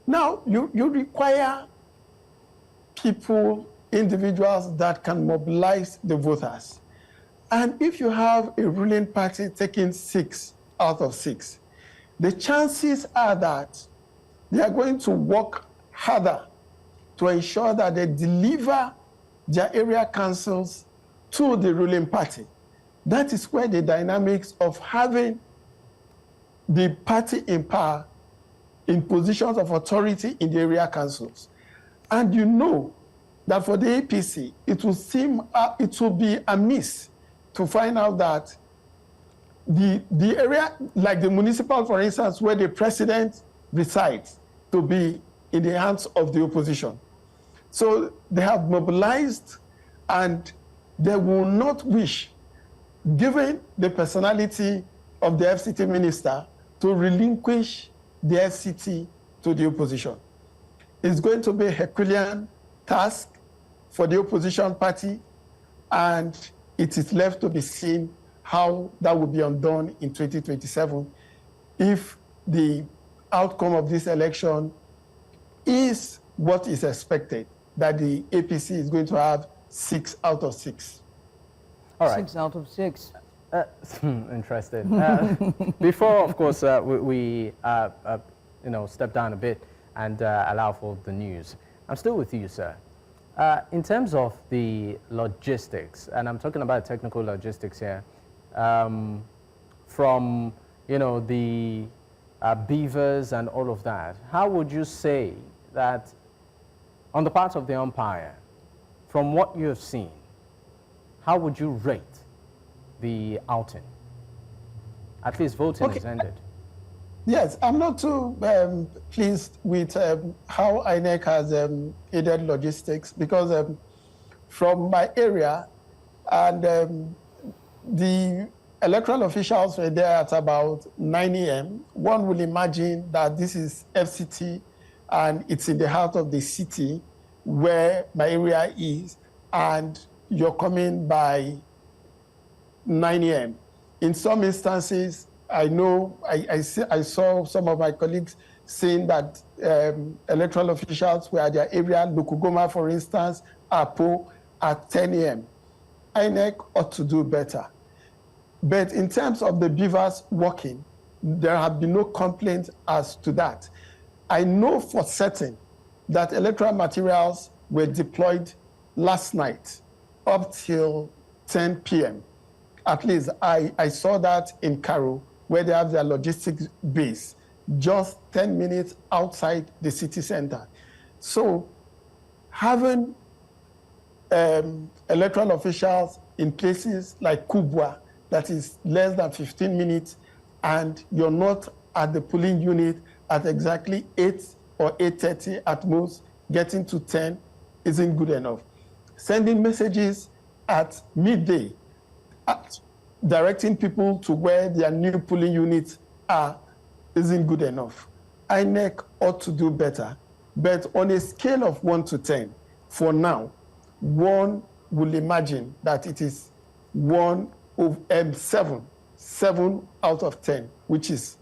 Now, you require people, individuals that can mobilize the voters. And if you have a ruling party taking 6 out of 6, the chances are that they are going to work harder to ensure that they deliver their area councils to the ruling party. That is where the dynamics of having the party in power in positions of authority in the area councils. And you know that for the APC, it will be amiss to find out that the area, like the municipal, for instance, where the president resides, to be in the hands of the opposition. So they have mobilized, and they will not wish, given the personality of the FCT minister, to relinquish the FCT to the opposition. It's going to be a Herculean task for the opposition party, and it is left to be seen how that will be undone in 2027 if the outcome of this election is what is expected, that the APC is going to have 6 out of 6. All right. 6 out of 6. Interesting. Before, of course, we step down a bit and allow for the news, I'm still with you, sir. In terms of the logistics, and I'm talking about technical logistics here, from the BVAS and all of that, how would you say that on the part of the umpire, from what you have seen, how would you rate the outing? At least voting is ended. Yes, I'm not too pleased with how INEC has aided logistics, because from my area, and the electoral officials were there at about 9 a.m. One will imagine that this is FCT and it's in the heart of the city where my area is, and you're coming by 9 a.m. In some instances, I know I saw some of my colleagues saying that electoral officials were at their area, Lukugoma, for instance, Apo, at 10 a.m. INEC ought to do better. But in terms of the BVAS working, there have been no complaints as to that. I know for certain that electoral materials were deployed last night up till 10 p.m. At least I saw that in Karo, where they have their logistics base, just 10 minutes outside the city center. So having electoral officials in places like Kubwa, that is less than 15 minutes, and you're not at the polling unit at exactly 8 or 8:30 at most, getting to 10 isn't good enough. Sending messages at midday, directing people to where their new polling units are, isn't good enough. INEC ought to do better, but on a scale of 1 to 10, for now, one will imagine that it is 7 out of 10, which is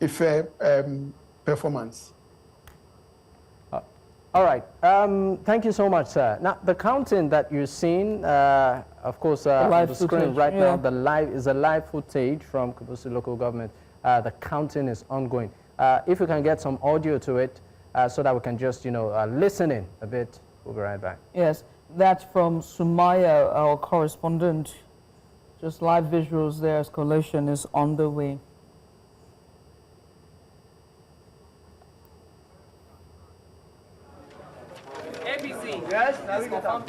a fair performance. All right. Thank you so much, sir. Now, the counting that you're seeing, of course, on the screen right now, is a live footage from Kubusi local government. The counting is ongoing. If we can get some audio to it, so that we can just, listen in a bit, we'll be right back. Yes, that's from Sumaya, our correspondent. Just live visuals there as collation is on the way. ABC. Yes, now we confirm.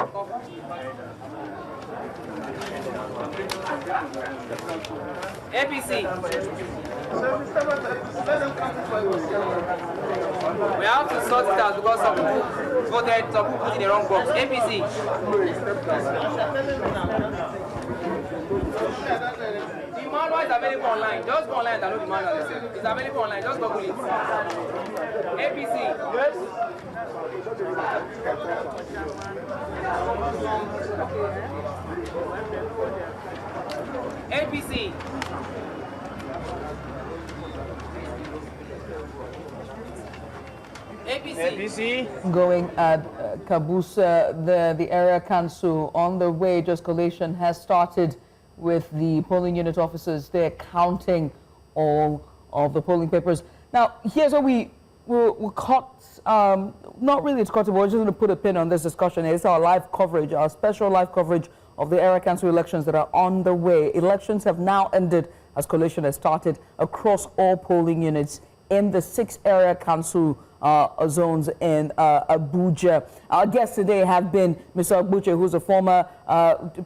ABC. We have to sort it out because some people voted, some people put in the wrong box. ABC. The manual is available online. Just go online and download the manual. It's available online. Just Google it. ABC. Yes. ABC. ABC. Going at Kabusa, the area council on the way. Just collation has started with the polling unit officers. They're counting all of the polling papers. Now, here's what we're caught, not really it's caught, but we're just going to put a pin on this discussion. It's our live coverage, our special live coverage of the area council elections that are on the way. Elections have now ended as collation has started across all polling units in the 6 area council zones in Abuja. Our guests today have been Mr. Abuja, who's a former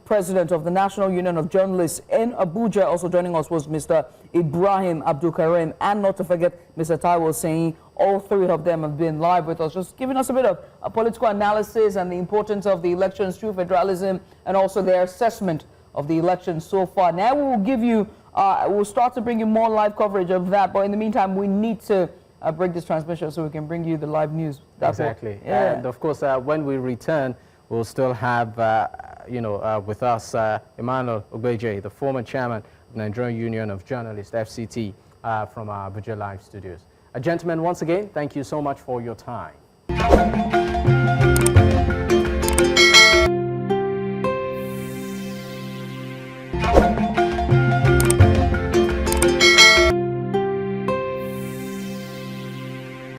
president of the National Union of Journalists in Abuja. Also joining us was Mr. Ibrahim Abdul Karim, and not to forget Mr. Taiwo saying. All 3 of them have been live with us, just giving us a bit of a political analysis and the importance of the elections, true federalism, and also their assessment of the elections so far. Now we will give you, we'll start to bring you more live coverage of that, but in the meantime, we need to break this transmission so we can bring you the live news. That's exactly. Yeah. And of course, when we return, we'll still have, with us, Emmanuel Abaji, the former chairman of the Nigerian Union of Journalists, FCT, from our Abuja Live studios. Gentlemen, once again, thank you so much for your time.